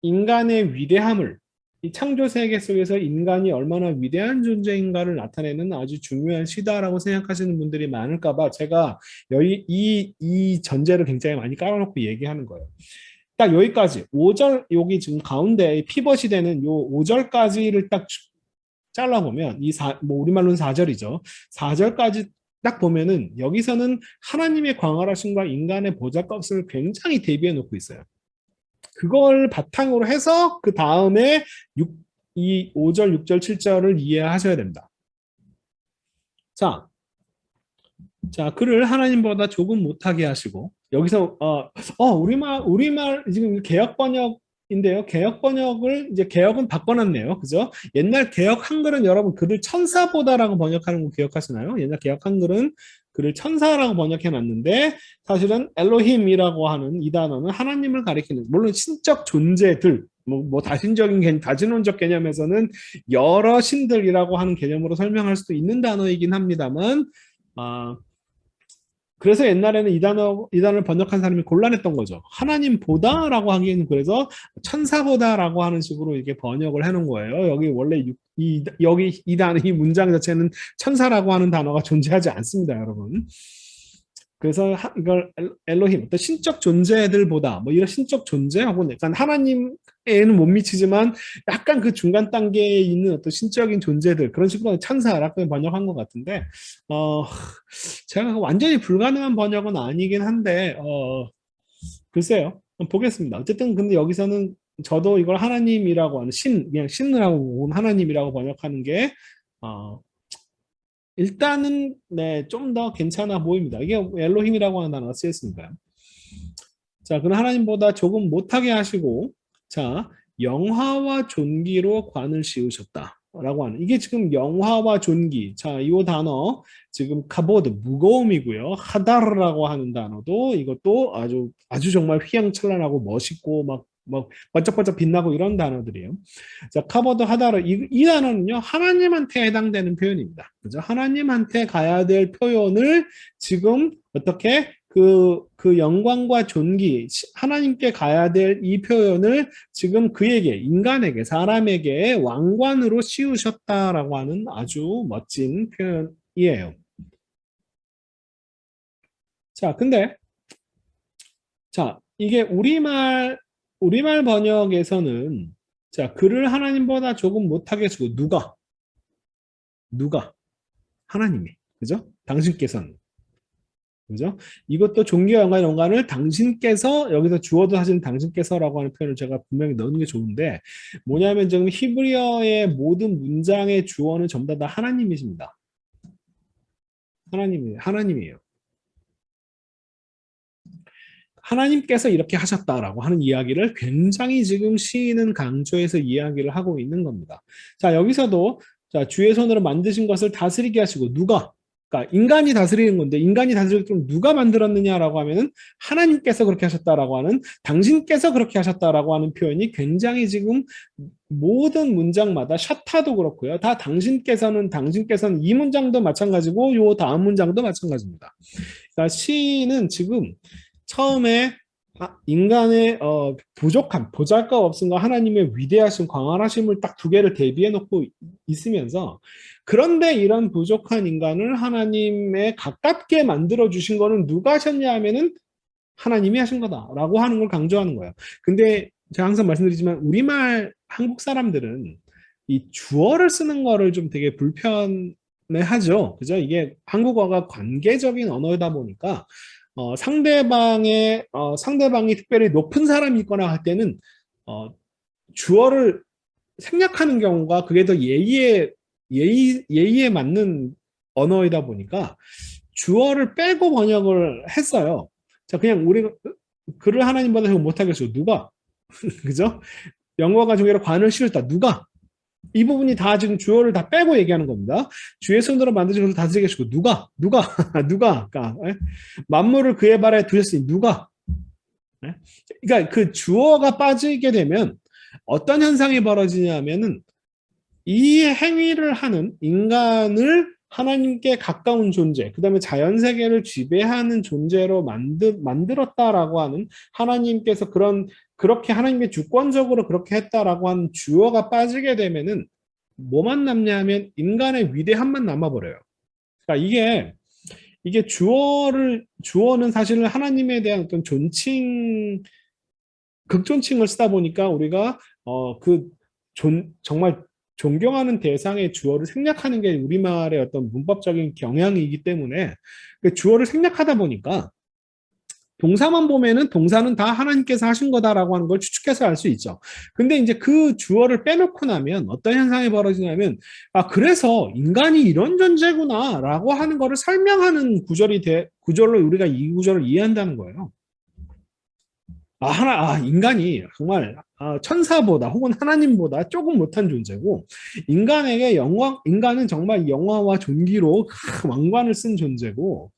인간의 위대함을 이 창조 세계 속에서 인간이 얼마나 위대한 존재인가를 나타내는 아주 중요한 시다라고 생각하시는 분들이 많을까봐 제가 이 전제를 굉장히 많이 깔아놓고 얘기하는 거예요. 딱 여기까지 5절 여기 지금 가운데 피벗이 되는 요 5절까지를 딱 잘라보면 뭐 우리말로는 4절이죠. 4절까지 딱 보면은 여기서는 하나님의 광활하심과 인간의 보잘것을 굉장히 대비해 놓고 있어요. 그걸 바탕으로 해서 그 다음에 이 5절, 6절, 7절을 이해하셔야 됩니다. 자, 그를 하나님보다 조금 못하게 하시고 여기서 우리말 지금 개역 번역인데요. 개역 번역을 이제 개역은 바꿔놨네요. 그죠? 옛날 개역 한글은 여러분 글을 천사보다라고 번역하는 거 기억하시나요? 옛날 개역 한글은 그를 천사라고 번역해 놨는데 사실은 엘로힘이라고 하는 이 단어는 하나님을 가리키는 물론 신적 존재들 뭐 다신론적 개념에서는 여러 신들이라고 하는 개념으로 설명할 수도 있는 단어이긴 합니다만 그래서 옛날에는 이 단어를 번역한 사람이 곤란했던 거죠. 하나님보다라고 하기에는 그래서 천사보다라고 하는 식으로 이렇게 번역을 해놓은 거예요. 여기 원래 여기 이 단어 이 문장 자체는 천사라고 하는 단어가 존재하지 않습니다, 여러분. 그래서 이걸 엘로힘, 어떤 신적 존재들보다 뭐 이런 신적 존재 혹은 약간 하나님에는 못 미치지만 약간 그 중간 단계에 있는 어떤 신적인 존재들 그런 식으로 천사라고 번역한 것 같은데 제가 완전히 불가능한 번역은 아니긴 한데 글쎄요 보겠습니다. 어쨌든 근데 여기서는 저도 이걸 하나님이라고 하는 그냥 신이라고 하나님이라고 번역하는 게 일단은 네, 좀 더 괜찮아 보입니다. 이게 엘로힘이라고 하는 단어가 쓰였으니까요. 자, 그럼 하나님보다 조금 못하게 하시고 자, 영화와 존귀로 관을 씌우셨다. 라고 하는 이게 지금 영화와 존귀. 자, 이 단어 지금 카보드 무거움이고요. 하다르라고 하는 단어도 이것도 아주 정말 휘황찬란하고 멋있고 막 번쩍번쩍 빛나고 이런 단어들이에요. 자, 카보드 하다르 이 단어는요 하나님한테 해당되는 표현입니다. 그죠? 하나님한테 가야 될 표현을 지금 어떻게 그 영광과 존귀 하나님께 가야 될 이 표현을 지금 그에게 인간에게 사람에게 왕관으로 씌우셨다라고 하는 아주 멋진 표현이에요. 자, 근데 자 이게 우리말 번역에서는 자 그를 하나님보다 조금 못하게 해주고 누가 하나님이 그죠? 당신께서는 그죠? 이것도 종교와 연관을 당신께서 여기서 주어도 사실 당신께서라고 하는 표현을 제가 분명히 넣는 게 좋은데 뭐냐면 지금 히브리어의 모든 문장의 주어는 전부 다 하나님이십니다. 하나님이에요. 하나님께서 이렇게 하셨다라고 하는 이야기를 굉장히 지금 시인은 강조해서 이야기를 하고 있는 겁니다. 자, 여기서도 자, 주의 손으로 만드신 것을 다스리게 하시고 그러니까 인간이 다스리는 건데 인간이 다스리게 좀 누가 만들었느냐라고 하면은 하나님께서 그렇게 하셨다라고 하는 당신께서 그렇게 하셨다라고 하는 표현이 굉장히 지금 모든 문장마다 샤타도 그렇고요. 다 당신께서는 이 문장도 마찬가지고 요 다음 문장도 마찬가지입니다. 그러니까 시인은 지금 처음에 인간의 부족함, 보잘것 없음과 하나님의 위대하심, 광활하심을 딱 두 개를 대비해 놓고 있으면서 그런데 이런 부족한 인간을 하나님에 가깝게 만들어 주신 거는 누가 하셨냐 하면은 하나님이 하신 거다라고 하는 걸 강조하는 거예요. 근데 제가 항상 말씀드리지만 우리말 한국 사람들은 이 주어를 쓰는 거를 좀 되게 불편해하죠. 그죠? 이게 한국어가 관계적인 언어이다 보니까 상대방이 특별히 높은 사람이 있거나 할 때는 주어를 생략하는 경우가 그게 더 예의에 맞는 언어이다 보니까 주어를 빼고 번역을 했어요. 자, 그냥 우리가 그를 하나님보다 못하겠어. 누가? 그죠? 영광과 존귀로 관을 씌웠다. 누가? 이 부분이 다 지금 주어를 다 빼고 얘기하는 겁니다. 주의 손으로 만드신 것을 다스리게 하시고 누가 그러니까 만물을 그의 발에 두셨으니 누가 그러니까 그 주어가 빠지게 되면 어떤 현상이 벌어지냐면은 이 행위를 하는 인간을 하나님께 가까운 존재, 그 다음에 자연세계를 지배하는 존재로 만들었다라고 하는 하나님께서 그렇게 하나님의 주권적으로 그렇게 했다라고 하는 주어가 빠지게 되면은 뭐만 남냐 하면 인간의 위대함만 남아버려요. 그러니까 이게 주어는 사실은 하나님에 대한 어떤 극존칭을 쓰다 보니까 우리가 정말 존경하는 대상의 주어를 생략하는 게 우리말의 어떤 문법적인 경향이기 때문에 주어를 생략하다 보니까 동사만 보면은 동사는 다 하나님께서 하신 거다라고 하는 걸 추측해서 알 수 있죠. 근데 이제 그 주어를 빼놓고 나면 어떤 현상이 벌어지냐면 그래서 인간이 이런 존재구나라고 하는 거를 설명하는 구절로 우리가 이 구절을 이해한다는 거예요. 인간이 정말 천사보다 혹은 하나님보다 조금 못한 존재고 인간에게 영광 인간은 정말 영화와 존귀로 왕관을 쓴 존재고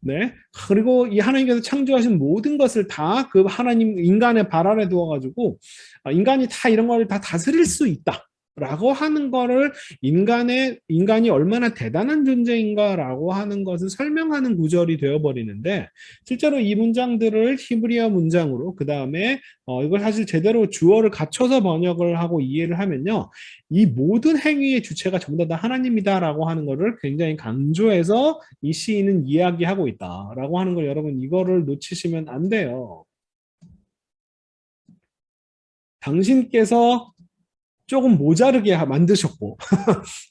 네 그리고 이 하나님께서 창조하신 모든 것을 다 그 하나님 인간의 발 아래 두어가지고 인간이 다 이런 걸 다 다스릴 수 있다. 라고 하는 거를 인간이 얼마나 대단한 존재인가라고 하는 것을 설명하는 구절이 되어버리는데 실제로 이 문장들을 히브리어 문장으로 그 다음에 이걸 사실 제대로 주어를 갖춰서 번역을 하고 이해를 하면요 이 모든 행위의 주체가 전부 다 하나님이다라고 하는 거를 굉장히 강조해서 이 시인은 이야기하고 있다라고 하는 걸 여러분 이거를 놓치시면 안 돼요. 당신께서 조금 모자르게 만드셨고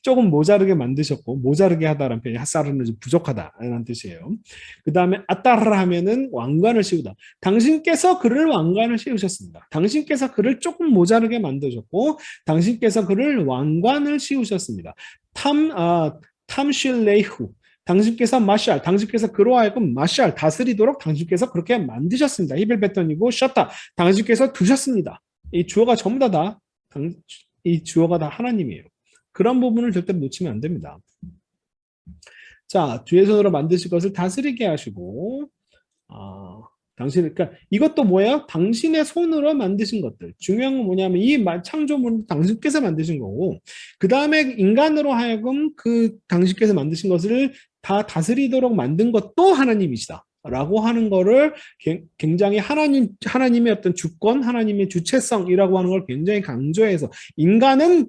조금 모자르게 만드셨고 모자르게 하다라는 표현이 핫사르는 좀 부족하다라는 뜻이에요. 그 다음에 아따라 하면은 왕관을 씌우다. 당신께서 그를 왕관을 씌우셨습니다. 당신께서 그를 조금 모자르게 만드셨고 당신께서 그를 왕관을 씌우셨습니다. 탐실레이후 당신께서 마샬, 당신께서 그로 하여금 마샬 다스리도록 당신께서 그렇게 만드셨습니다. 히벨 패턴이고 셔타 당신께서 두셨습니다. 이 주어가 전부 이 주어가 다 하나님이에요. 그런 부분을 절대로 놓치면 안 됩니다. 자, 주의 손으로 만드실 것을 다스리게 하시고, 그러니까 이것도 뭐예요? 당신의 손으로 만드신 것들. 중요한 건 뭐냐면 이 창조물은 당신께서 만드신 거고, 그 다음에 인간으로 하여금 그 당신께서 만드신 것을 다 다스리도록 만든 것도 하나님이시다. 라고 하는 거를 굉장히 하나님의 어떤 주권, 하나님의 주체성이라고 하는 걸 굉장히 강조해서 인간은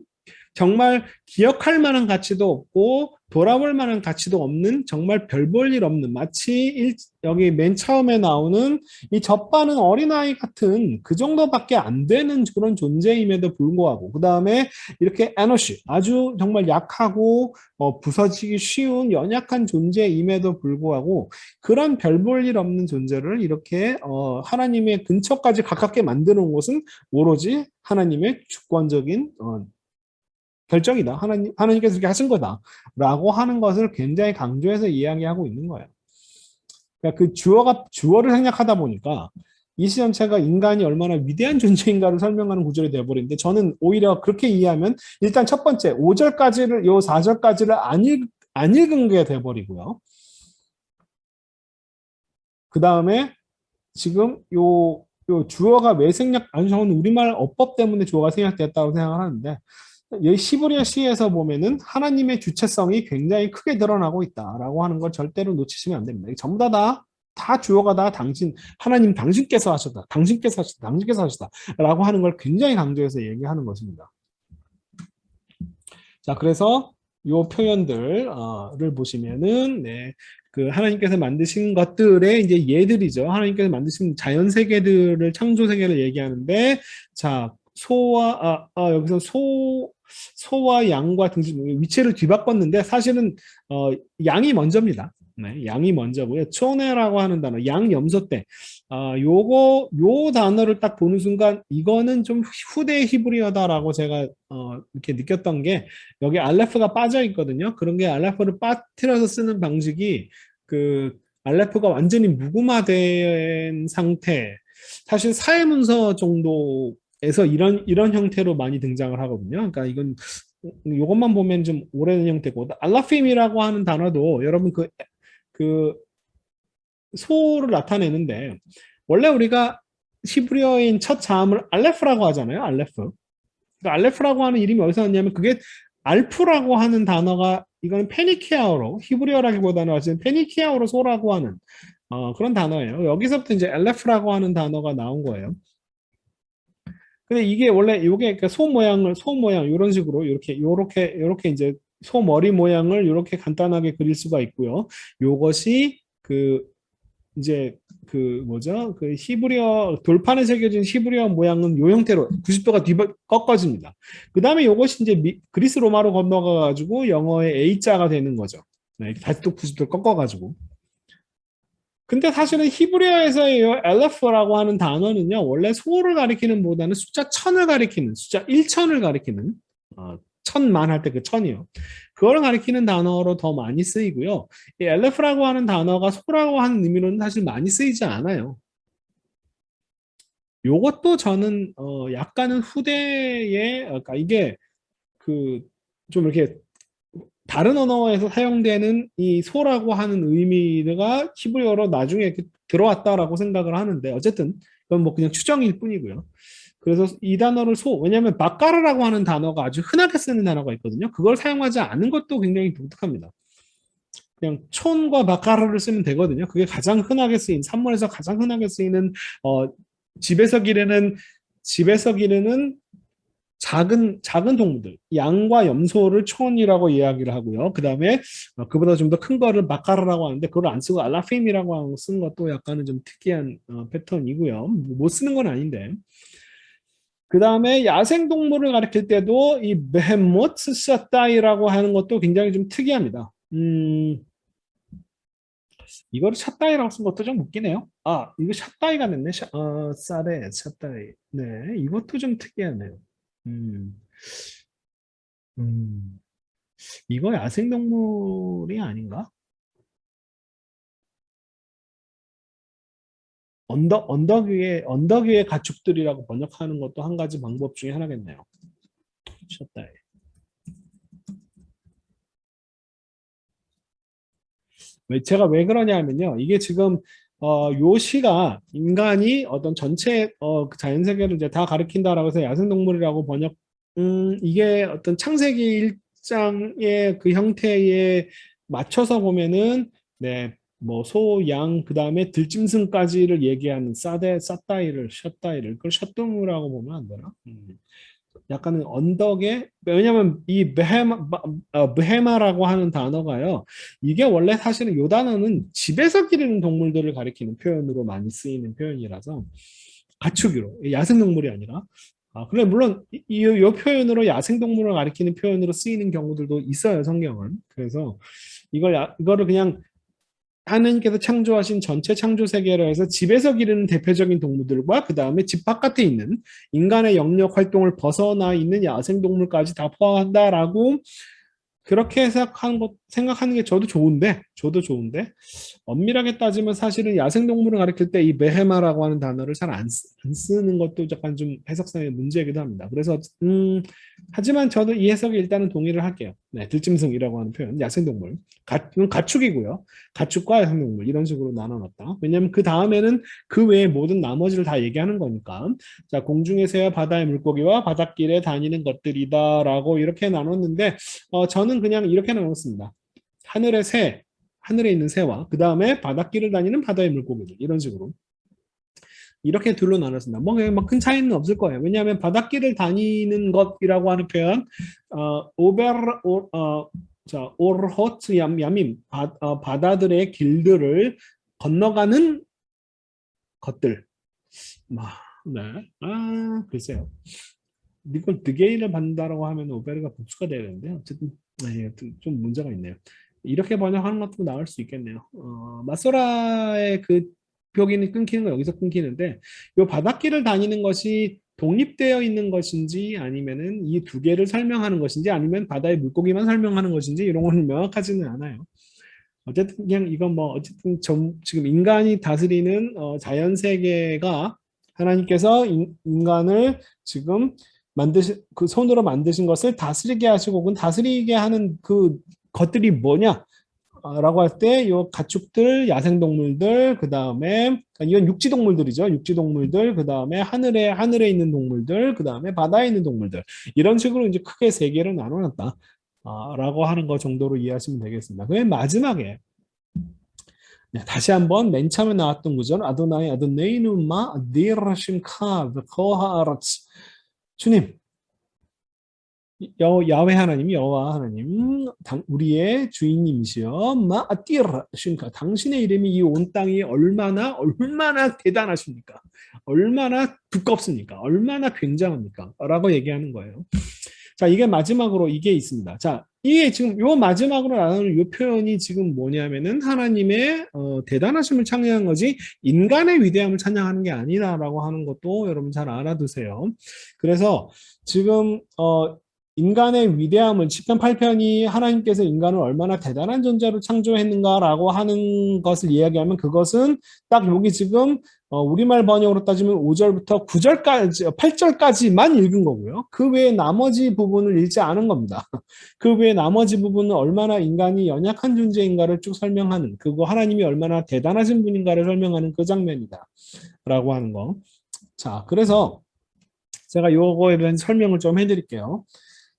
정말 기억할 만한 가치도 없고 돌아볼 만한 가치도 없는 정말 별 볼 일 없는 마치 여기 맨 처음에 나오는 이 젖바는 어린아이 같은 그 정도밖에 안 되는 그런 존재임에도 불구하고 그 다음에 이렇게 에너시 아주 정말 약하고 부서지기 쉬운 연약한 존재임에도 불구하고 그런 별 볼 일 없는 존재를 이렇게 하나님의 근처까지 가깝게 만드는 것은 오로지 하나님의 주권적인 결정이다. 하나님께서 이렇게 하신 거다라고 하는 것을 굉장히 강조해서 이야기하고 있는 거예요. 그러니까 그 주어를 생략하다 보니까 이 시 전체가 인간이 얼마나 위대한 존재인가를 설명하는 구절이 되어버리는데 저는 오히려 그렇게 이해하면 일단 첫 번째 5절까지를 요 4절까지를 안 읽은 게 돼버리고요. 그 다음에 지금 요 주어가 왜 저는 우리말 어법 때문에 주어가 생략됐다고 생각을 하는데 여기 시브리어 시에서 보면은 하나님의 주체성이 굉장히 크게 드러나고 있다라고 하는 걸 절대로 놓치시면 안 됩니다. 전부 다 주어가 다 하나님 당신께서 하셨다, 당신께서 하셨다라고 하는 걸 굉장히 강조해서 얘기하는 것입니다. 자, 그래서 요 표현들을 보시면은 그 하나님께서 만드신 것들의 이제 예들이죠. 하나님께서 만드신 자연 세계들을 창조 세계를 얘기하는데 자. 여기서 소와 양과 등심 위치를 뒤바꿨는데 사실은 양이 먼저입니다. 네, 양이 먼저고요. 초네라고 하는 단어, 양 염소 때 요 단어를 딱 보는 순간 이거는 좀 후대 히브리어다라고 제가 이렇게 느꼈던 게 여기 알레프가 빠져 있거든요. 그런 게 알레프를 빠뜨려서 쓰는 방식이 그 알레프가 완전히 무금화된 상태. 사실 사회문서 정도 에서 이런 형태로 많이 등장을 하거든요. 그러니까 이것만 보면 좀 오래된 형태고 알라핌이라고 하는 단어도 여러분 그 소를 나타내는데 원래 우리가 히브리어인 첫 자음을 알레프라고 하잖아요. 알레프. 그러니까 알레프라고 하는 이름이 어디서 왔냐면 그게 알프라고 하는 단어가 이건 페니키아어로 히브리어라기보다는 어쨌든 페니키아어로 소라고 하는 그런 단어예요. 여기서부터 이제 알레프라고 하는 단어가 나온 거예요. 근데 이게 원래 요게 그러니까 소 모양 이런 식으로 요렇게 이제 소 머리 모양을 이렇게 간단하게 그릴 수가 있고요. 요것이 이제 뭐죠? 그 히브리어 돌판에 새겨진 히브리어 모양은 요 형태로 90도가 꺾어집니다. 그 다음에 요것이 이제 그리스 로마로 건너가 가지고 영어의 A자가 되는 거죠. 네, 다시 또 90도 꺾어가지고. 근데 사실은 히브리어에서의 엘레프라고 하는 단어는요, 원래 소를 가리키는 보다는 숫자 1000을 가리키는, 숫자 1000을 가리키는, 1000만 할 때 그 1000이요. 그걸 가리키는 단어로 더 많이 쓰이고요. 이 엘레프라고 하는 단어가 소라고 하는 의미로는 사실 많이 쓰이지 않아요. 요것도 저는 약간은 후대에 그러니까 이게 그 좀 이렇게 다른 언어에서 사용되는 이 소라고 하는 의미가 히브리어로 나중에 이렇게 들어왔다라고 생각을 하는데 어쨌든 그건 뭐 그냥 추정일 뿐이고요. 그래서 이 단어를 왜냐하면 바까르라고 하는 단어가 아주 흔하게 쓰는 단어가 있거든요. 그걸 사용하지 않은 것도 굉장히 독특합니다. 그냥 촌과 바까르를 쓰면 되거든요. 그게 가장 흔하게 쓰인 산문에서 가장 흔하게 쓰이는 어, 집에서 기르는 집에서 기르는 작은 동물들, 양과 염소를 촌이라고 이야기를 하고요. 그 다음에 그보다 좀 더 큰 거를 마카르라고 하는데 그걸 안 쓰고 알라핌이라고 쓰는 것도 약간은 좀 특이한 패턴이고요. 못 쓰는 건 아닌데. 그 다음에 야생 동물을 가리킬 때도 이 베헤모트 샤타이라고 하는 것도 굉장히 좀 특이합니다. 이거를 샷다이라고 쓴 것도 좀 웃기네요. 아, 이거 샷다이가 됐네. 쌀에 샷다이. 네, 이것도 좀 특이하네요. 음. 음. 이거 야생동물이 아닌가? 언덕 위의 가축들이라고 번역하는 것도 한 가지 방법 중에 하나겠네요. 쉬었다. 제가 왜 그러냐면요. 이게 지금 요 시가 인간이 어떤 전체 그 자연 세계를 이제 다 가리킨다라고 해서 야생동물이라고 번역 이게 어떤 창세기 1장의 그 형태에 맞춰서 보면은 네, 뭐 소, 양, 그다음에 들짐승까지를 얘기하는 싸다이를 셔다이를 그걸 셔뚱이라고 보면 안 되나? 약간은 언덕에 왜냐면 이 베헤마라고 하는 단어가요. 이게 원래 사실은 요 단어는 집에서 기르는 동물들을 가리키는 표현으로 많이 쓰이는 표현이라서 가축으로 야생동물이 아니라 그래 물론 요 표현으로 야생동물을 가리키는 표현으로 쓰이는 경우들도 있어요 성경은. 그래서 이거를 그냥 하느님께서 창조하신 전체 창조 세계로 해서 집에서 기르는 대표적인 동물들과 그 다음에 집 바깥에 있는 인간의 영역 활동을 벗어나 있는 야생 동물까지 다 포함한다라고 그렇게 생각하는 게 저도 좋은데 엄밀하게 따지면 사실은 야생동물을 가리킬 때 이 메헤마라고 하는 단어를 잘 안 쓰는 것도 약간 좀 해석상의 문제이기도 합니다. 그래서 하지만 저도 이 해석에 일단은 동의를 할게요. 네, 들짐승이라고 하는 표현, 야생동물. 가축이고요. 가축과 야생동물 이런 식으로 나눠놨다. 왜냐하면 그 다음에는 그 외의 모든 나머지를 다 얘기하는 거니까. 자, 공중의 새와 바다의 물고기와 바닷길에 다니는 것들이다라고 이렇게 나눴는데 저는 그냥 이렇게 나눴습니다. 하늘의 새, 하늘에 있는 새와 그 다음에 바닷길을 다니는 바다의 물고기들 이런 식으로 이렇게 둘로 나눴습니다. 뭐큰 차이는 없을 거예요. 왜냐하면 바닷길을 다니는 것이라고 하는 표현, 오베르 자 오르호트 야밈 바다들의 길들을 건너가는 것들. 네. 글쎄요. 이걸 드게이를 받는다라고 하면 오베르가 복수가 돼야 되는데 어쨌든 좀 문제가 있네요. 이렇게 번역하는 것도 나을 수 있겠네요. 마소라의 그 벽이 끊기는 거 여기서 끊기는데 이 바닷길을 다니는 것이 독립되어 있는 것인지 아니면은 이 두 개를 설명하는 것인지 아니면 바다의 물고기만 설명하는 것인지 이런 거는 명확하지는 않아요. 어쨌든 그냥 이건 뭐 어쨌든 지금 인간이 다스리는 자연 세계가 하나님께서 인간을 지금 그 손으로 만드신 것을 다스리게 하시고 혹은 다스리게 하는 그 것들이 뭐냐? 라고 할 때 요 가축들, 야생동물들, 그다음에 이건 육지동물들이죠. 육지동물들, 그다음에 하늘에 있는 동물들, 그다음에 바다에 있는 동물들. 이런 식으로 이제 크게 세 개를 나눠놨다. 라고 하는 것 정도로 이해하시면 되겠습니다. 그 마지막에 네, 다시 한번 맨 처음에 나왔던 구절 아도나이 누마 디르심카 거하르츠 주님 야훼 하나님 여호와 하나님 우리의 주인님이시여 마디르심카 당신의 이름이 이 온 땅이 얼마나 대단하십니까? 얼마나 두껍습니까? 얼마나 굉장합니까? 라고 얘기하는 거예요. 자, 이게 마지막으로 이게 있습니다. 자, 이게 지금 요 마지막으로 나오는 요 표현이 지금 뭐냐면은 하나님의 대단하심을 찬양한 거지 인간의 위대함을 찬양하는 게 아니라라고 하는 것도 여러분 잘 알아두세요. 그래서 지금 인간의 위대함은 시편 8편이 하나님께서 인간을 얼마나 대단한 존재로 창조했는가라고 하는 것을 이야기하면 그것은 딱 여기 지금 우리말 번역으로 따지면 5절부터 9절까지, 8절까지만 읽은 거고요. 그 외에 나머지 부분을 읽지 않은 겁니다. 그 외에 나머지 부분은 얼마나 인간이 연약한 존재인가를 쭉 설명하는, 그거 하나님이 얼마나 대단하신 분인가를 설명하는 그 장면이다. 라고 하는 거. 자, 그래서 제가 요거에 대한 설명을 좀 해드릴게요.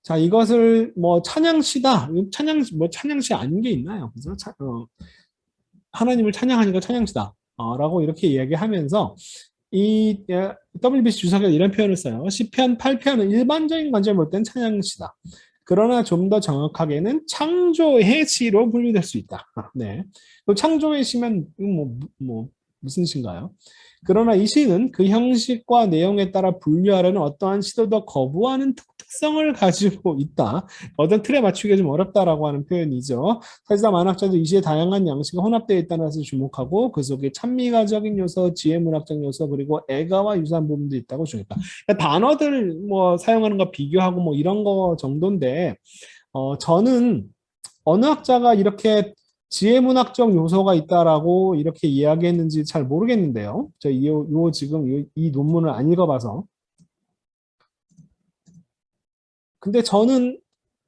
자, 이것을 뭐 찬양시다. 찬양시 아닌 게 있나요? 그죠? 하나님을 찬양하니까 찬양시다. 라고 이렇게 이야기하면서 이 WBC 주석에 이런 표현을 써요. 시편 8편은 일반적인 관점을 볼 땐 찬양시다. 그러나 좀 더 정확하게는 창조의 시로 분류될 수 있다. 네. 창조의 시면 무슨 시인가요? 그러나 이 시는 그 형식과 내용에 따라 분류하려는 어떠한 시도도 거부하는 특성을 가지고 있다. 어떤 틀에 맞추기가 좀 어렵다라고 하는 표현이죠. 사실상 만학자도 이 시의 다양한 양식이 혼합되어 있다는 것을 주목하고 그 속에 찬미가적인 요소, 지혜문학적 요소 그리고 애가와 유사한 부분도 있다고 주겠다. 그러니까 단어들 뭐 사용하는 거 비교하고 뭐 이런 거 정도인데 저는 어느 학자가 이렇게 지혜문학적 요소가 있다라고 이렇게 이야기했는지 잘 모르겠는데요. 지금 이 논문을 안 읽어봐서. 근데 저는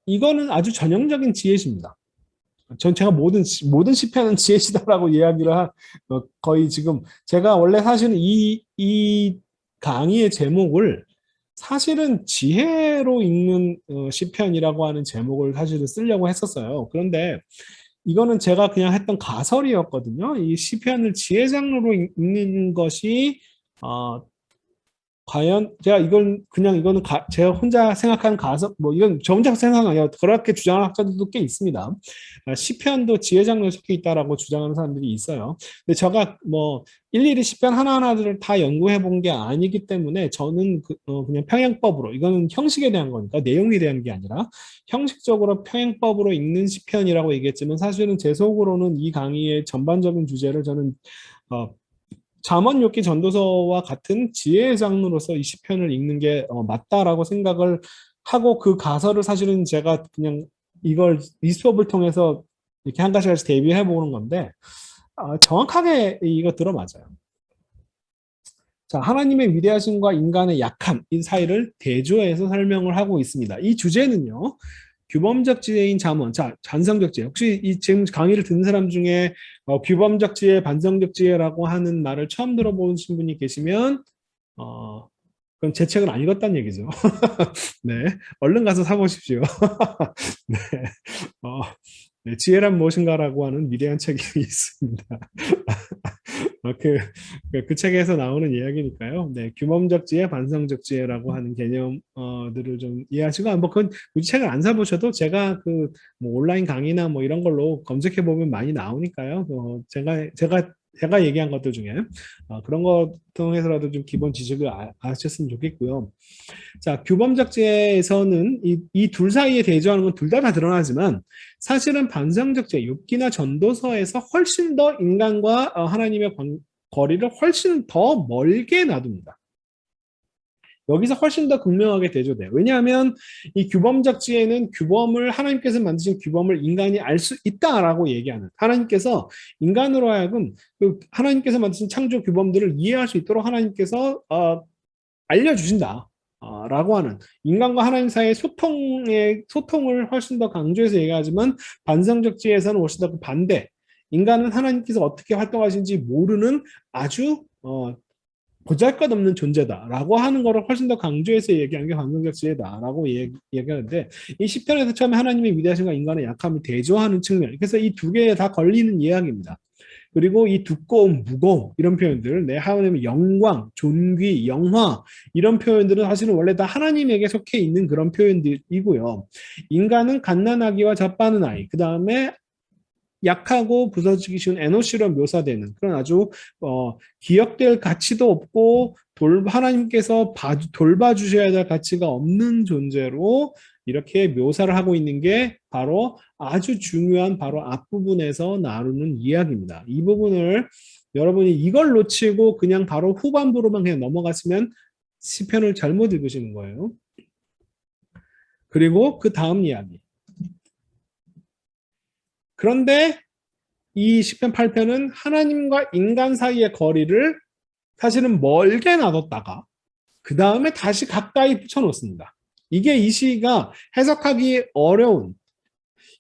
이거는 아주 전형적인 지혜시입니다. 제가 모든 시편은 지혜시다라고 이야기를 거의 지금 제가 원래 사실은 이 강의의 제목을 사실은 지혜로 읽는 시편이라고 하는 제목을 사실은 쓰려고 했었어요. 그런데 이거는 제가 그냥 했던 가설이었거든요. 이 시편을 지혜 장르로 읽는 것이 과연 제가 이거는 제가 혼자 생각하는 가설 뭐 이건 저 혼자 생각은 아니라 그렇게 주장하는 학자들도 꽤 있습니다. 시편도 지혜 장르에 속해 있다라고 주장하는 사람들이 있어요. 근데 제가 뭐 일일이 시편 하나하나들을 다 연구해 본 게 아니기 때문에 저는 그냥 평행법으로 이거는 형식에 대한 거니까 내용에 대한 게 아니라 형식적으로 평행법으로 읽는 시편이라고 얘기했지만 사실은 제 속으로는 이 강의의 전반적인 주제를 저는 잠언 욥기 전도서와 같은 지혜의 장르로서 이 시편을 읽는 게 맞다라고 생각을 하고 그 가설을 사실은 제가 그냥 이 수업을 통해서 이렇게 한 가지씩 대비해 보는 건데 정확하게 이거 들어맞아요. 자, 하나님의 위대하심과 인간의 약함 이 사이를 대조해서 설명을 하고 있습니다. 이 주제는요. 규범적 지혜인 잠언. 자, 반성적 지혜. 혹시 이 지금 강의를 듣는 사람 중에 규범적 지혜, 반성적 지혜라고 하는 말을 처음 들어보신 분이 계시면 그럼 제 책을 안 읽었다는 얘기죠. 네, 얼른 가서 사보십시오. 네, 네, 지혜란 무엇인가라고 하는 위대한 책이 있습니다. 그 책에서 나오는 이야기니까요. 네, 규범적 지혜, 반성적 지혜라고 하는 개념들을 좀 이해하시고, 뭐 그건 굳이 책을 안 사보셔도 제가 뭐 온라인 강의나 뭐 이런 걸로 검색해 보면 많이 나오니까요. 제가 얘기한 것들 중에 그런 것 통해서라도 좀 기본 지식을 아셨으면 좋겠고요. 자, 규범적 지혜에서는 이 둘 사이에 대조하는 건 둘 다 드러나지만 사실은 반성적 지혜, 욥기나 전도서에서 훨씬 더 인간과 하나님의 거리를 훨씬 더 멀게 놔둡니다. 여기서 훨씬 더 극명하게 대조돼요. 왜냐하면 이 규범적 지혜는 하나님께서 만드신 규범을 인간이 알 수 있다라고 얘기하는 하나님께서 인간으로 하여금 하나님께서 만드신 창조 규범들을 이해할 수 있도록 하나님께서 알려주신다. 라고 하는 인간과 하나님 사이의 소통을 훨씬 더 강조해서 얘기하지만 반성적 지혜에서는 훨씬 더 반대. 인간은 하나님께서 어떻게 활동하시는지 모르는 아주 보잘것없는 존재다라고 하는 것을 훨씬 더 강조해서 얘기하는 게 반성적 지혜다라고 얘기하는데 이 시편에서 처음에 하나님의 위대하심과 인간의 약함을 대조하는 측면. 그래서 이 두 개에 다 걸리는 이야기입니다. 그리고 이 두꺼움, 무거움 이런 표현들, 하나님의 영광, 존귀, 영화 이런 표현들은 사실은 원래 다 하나님에게 속해 있는 그런 표현들이고요. 인간은 갓난아기와 젖바는 아이, 그 다음에 약하고 부서지기 쉬운 에노시로 묘사되는 그런 아주 기억될 가치도 없고 하나님께서 돌봐주셔야 될 가치가 없는 존재로 이렇게 묘사를 하고 있는 게 바로 아주 중요한 바로 앞부분에서 나누는 이야기입니다. 이 부분을 여러분이 이걸 놓치고 그냥 바로 후반부로만 그냥 넘어갔으면 시편을 잘못 읽으시는 거예요. 그리고 그 다음 이야기. 그런데 이 10편 8편은 하나님과 인간 사이의 거리를 사실은 멀게 놔뒀다가 그 다음에 다시 가까이 붙여놓습니다. 이게 이 시가 해석하기 어려운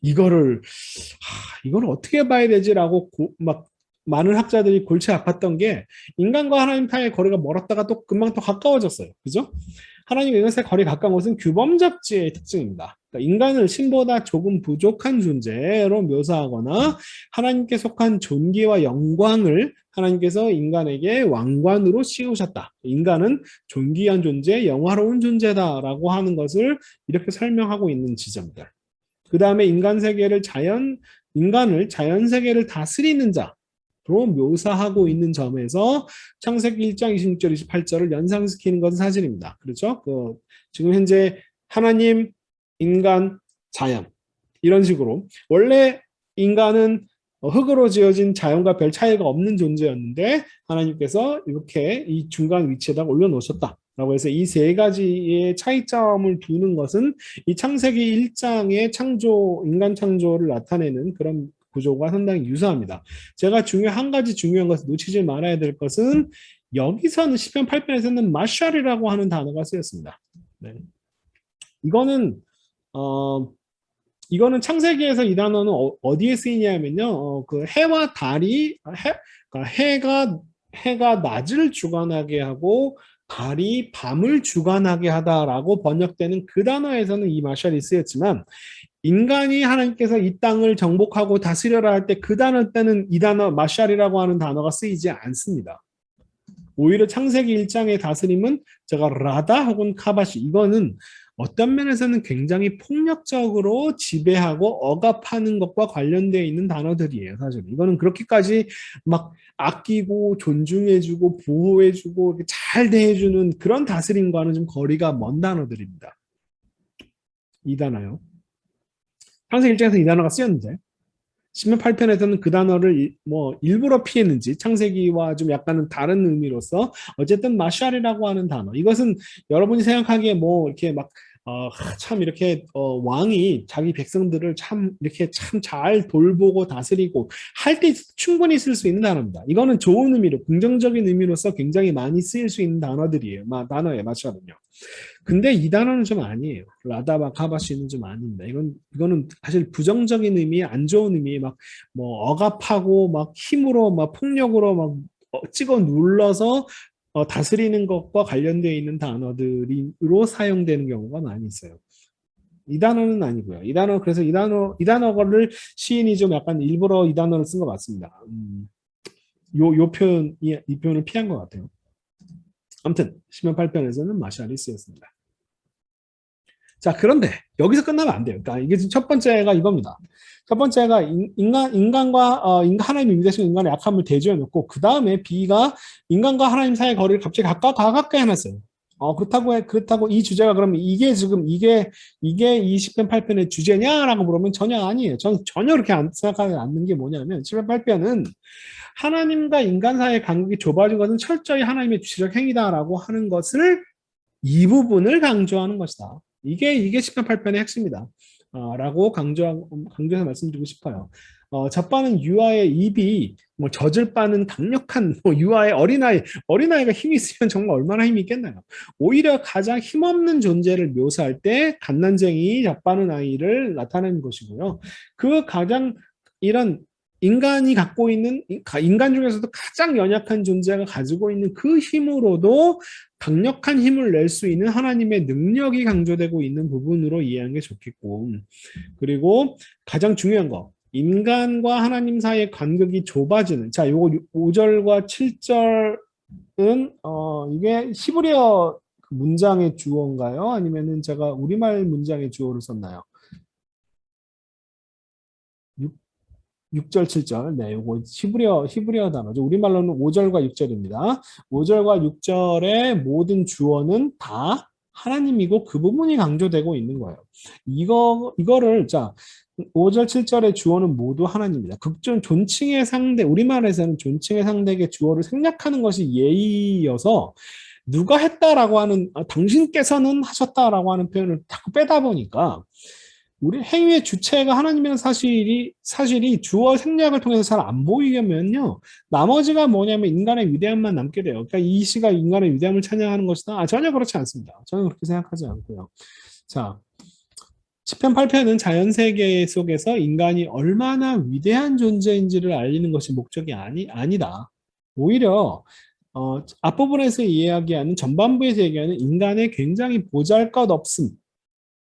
이거를 어떻게 봐야 되지라고 막 많은 학자들이 골치 아팠던 게 인간과 하나님 사이의 거리가 멀었다가 또 금방 또 가까워졌어요. 그죠? 하나님과 인간 사이의 거리가 가까운 것은 규범잡지의 특징입니다. 그러니까 인간을 신보다 조금 부족한 존재로 묘사하거나 하나님께 속한 존귀와 영광을 하나님께서 인간에게 왕관으로 씌우셨다. 인간은 존귀한 존재, 영화로운 존재다라고 하는 것을 이렇게 설명하고 있는 지점들. 그 다음에 인간을 자연 세계를 다스리는 자로 묘사하고 있는 점에서 창세기 1장 26절, 28절을 연상시키는 것은 사실입니다. 그렇죠? 지금 현재 하나님, 인간, 자연 이런 식으로 원래 인간은 흙으로 지어진 자연과 별 차이가 없는 존재였는데 하나님께서 이렇게 이 중간 위치에다 올려놓으셨다. 라고 해서 이 세 가지의 차이점을 두는 것은 이 창세기 1장의 인간 창조를 나타내는 그런 구조가 상당히 유사합니다. 제가 한 가지 중요한 것을 놓치지 말아야 될 것은 여기서는 시편 8편에서는 마샬이라고 하는 단어가 쓰였습니다. 네. 이거는 창세기에서 이 단어는 어디에 쓰이냐면요. 그 해와 달이 그러니까 해가 낮을 주관하게 하고 달이 밤을 주관하게 하다라고 번역되는 그 단어에서는 이 마샬이 쓰였지만 인간이 하나님께서 이 땅을 정복하고 다스려라 할 때 그 단어 때는 이 단어 마샬이라고 하는 단어가 쓰이지 않습니다. 오히려 창세기 1장의 다스림은 제가 라다 혹은 카바시 이거는 어떤 면에서는 굉장히 폭력적으로 지배하고 억압하는 것과 관련되어 있는 단어들이에요. 사실 이거는 그렇게까지 막 아끼고 존중해주고 보호해주고 잘 대해주는 그런 다스림과는 좀 거리가 먼 단어들입니다. 이 단어요. 창세기 1장에서 이 단어가 쓰였는데 시편 8편에서는 그 단어를 일부러 피했는지 창세기와 좀 약간은 다른 의미로서 어쨌든 마샬이라고 하는 단어 이것은 여러분이 생각하기에 이렇게 참 이렇게 왕이 자기 백성들을 참 이렇게 참 잘 돌보고 다스리고 할 때 충분히 쓸 수 있는 단어입니다. 이거는 좋은 의미로 긍정적인 의미로서 굉장히 많이 쓰일 수 있는 단어들이에요. 단어에 마샬은요. 근데 이 단어는 좀 아니에요. 라다바 카바시는 좀 아닙니다. 이거는 사실 부정적인 의미, 안 좋은 의미, 억압하고 힘으로 폭력으로 찍어 눌러서 다스리는 것과 관련되어 있는 단어들로 사용되는 경우가 많이 있어요. 이 단어는 아니고요. 그래서 이 단어를 시인이 좀 약간 일부러 이 단어를 쓴 것 같습니다. 이 표현을 피한 것 같아요. 아무튼 시편 8편에서는 마샬이 쓰였습니다. 자, 그런데 여기서 끝나면 안 돼요. 그러니까 이게 첫 번째가 이겁니다. 첫 번째가 하나님이 임대하신 인간의 약함을 대조해 놓고 그 다음에 B가 인간과 하나님 사이의 거리를 갑자기 가깝게 해놨어요. 그렇다고 이 주제가 그러면 이게 이 시편 8편의 주제냐라고 물으면 전혀 아니에요. 저는 전혀 그렇게 생각하지 않는 게 뭐냐면 시편 8편은 하나님과 인간 사이의 간격이 좁아진 것은 철저히 하나님의 주체적 행위다라고 하는 것을 이 부분을 강조하는 것이다. 이게 시편 8편의 핵심이다. 라고 강조해서 말씀드리고 싶어요. 젖바는 유아의 입이 젖을 바는 강력한 유아의 어린아이가 힘이 있으면 정말 얼마나 힘이 있겠나요? 오히려 가장 힘없는 존재를 묘사할 때 갓난쟁이 젖바는 아이를 나타내는 것이고요. 그 가장 이런 인간이 갖고 있는 인간 중에서도 가장 연약한 존재가 가지고 있는 그 힘으로도 강력한 힘을 낼 수 있는 하나님의 능력이 강조되고 있는 부분으로 이해하는 게 좋겠고 그리고 가장 중요한 거 인간과 하나님 사이의 간격이 좁아지는 요거 5절과 7절은 이게 히브리어 문장의 주어인가요? 아니면은 제가 우리말 문장의 주어를 썼나요? 6절, 7절. 네, 요거 히브리어 단어죠. 우리말로는 5절과 6절입니다. 5절과 6절의 모든 주어는 다 하나님이고 그 부분이 강조되고 있는 거예요. 이거를 5절, 7절의 주어는 모두 하나님입니다. 존칭의 상대, 우리말에서는 존칭의 상대에게 주어를 생략하는 것이 예의여서 누가 했다라고 하는 당신께서는 하셨다라고 하는 표현을 자꾸 빼다 보니까 우리 행위의 주체가 하나님이라는 사실이 주어 생략을 통해서 잘 안 보이면요. 나머지가 뭐냐면 인간의 위대함만 남게 돼요. 그러니까 이 시가 인간의 위대함을 찬양하는 것이다. 전혀 그렇지 않습니다. 저는 그렇게 생각하지 않고요. 자, 시편 8편은 자연 세계 속에서 인간이 얼마나 위대한 존재인지를 알리는 것이 목적이 아니다. 오히려 앞부분에서 이야기하는 전반부에서 얘기하는 인간의 굉장히 보잘것없음,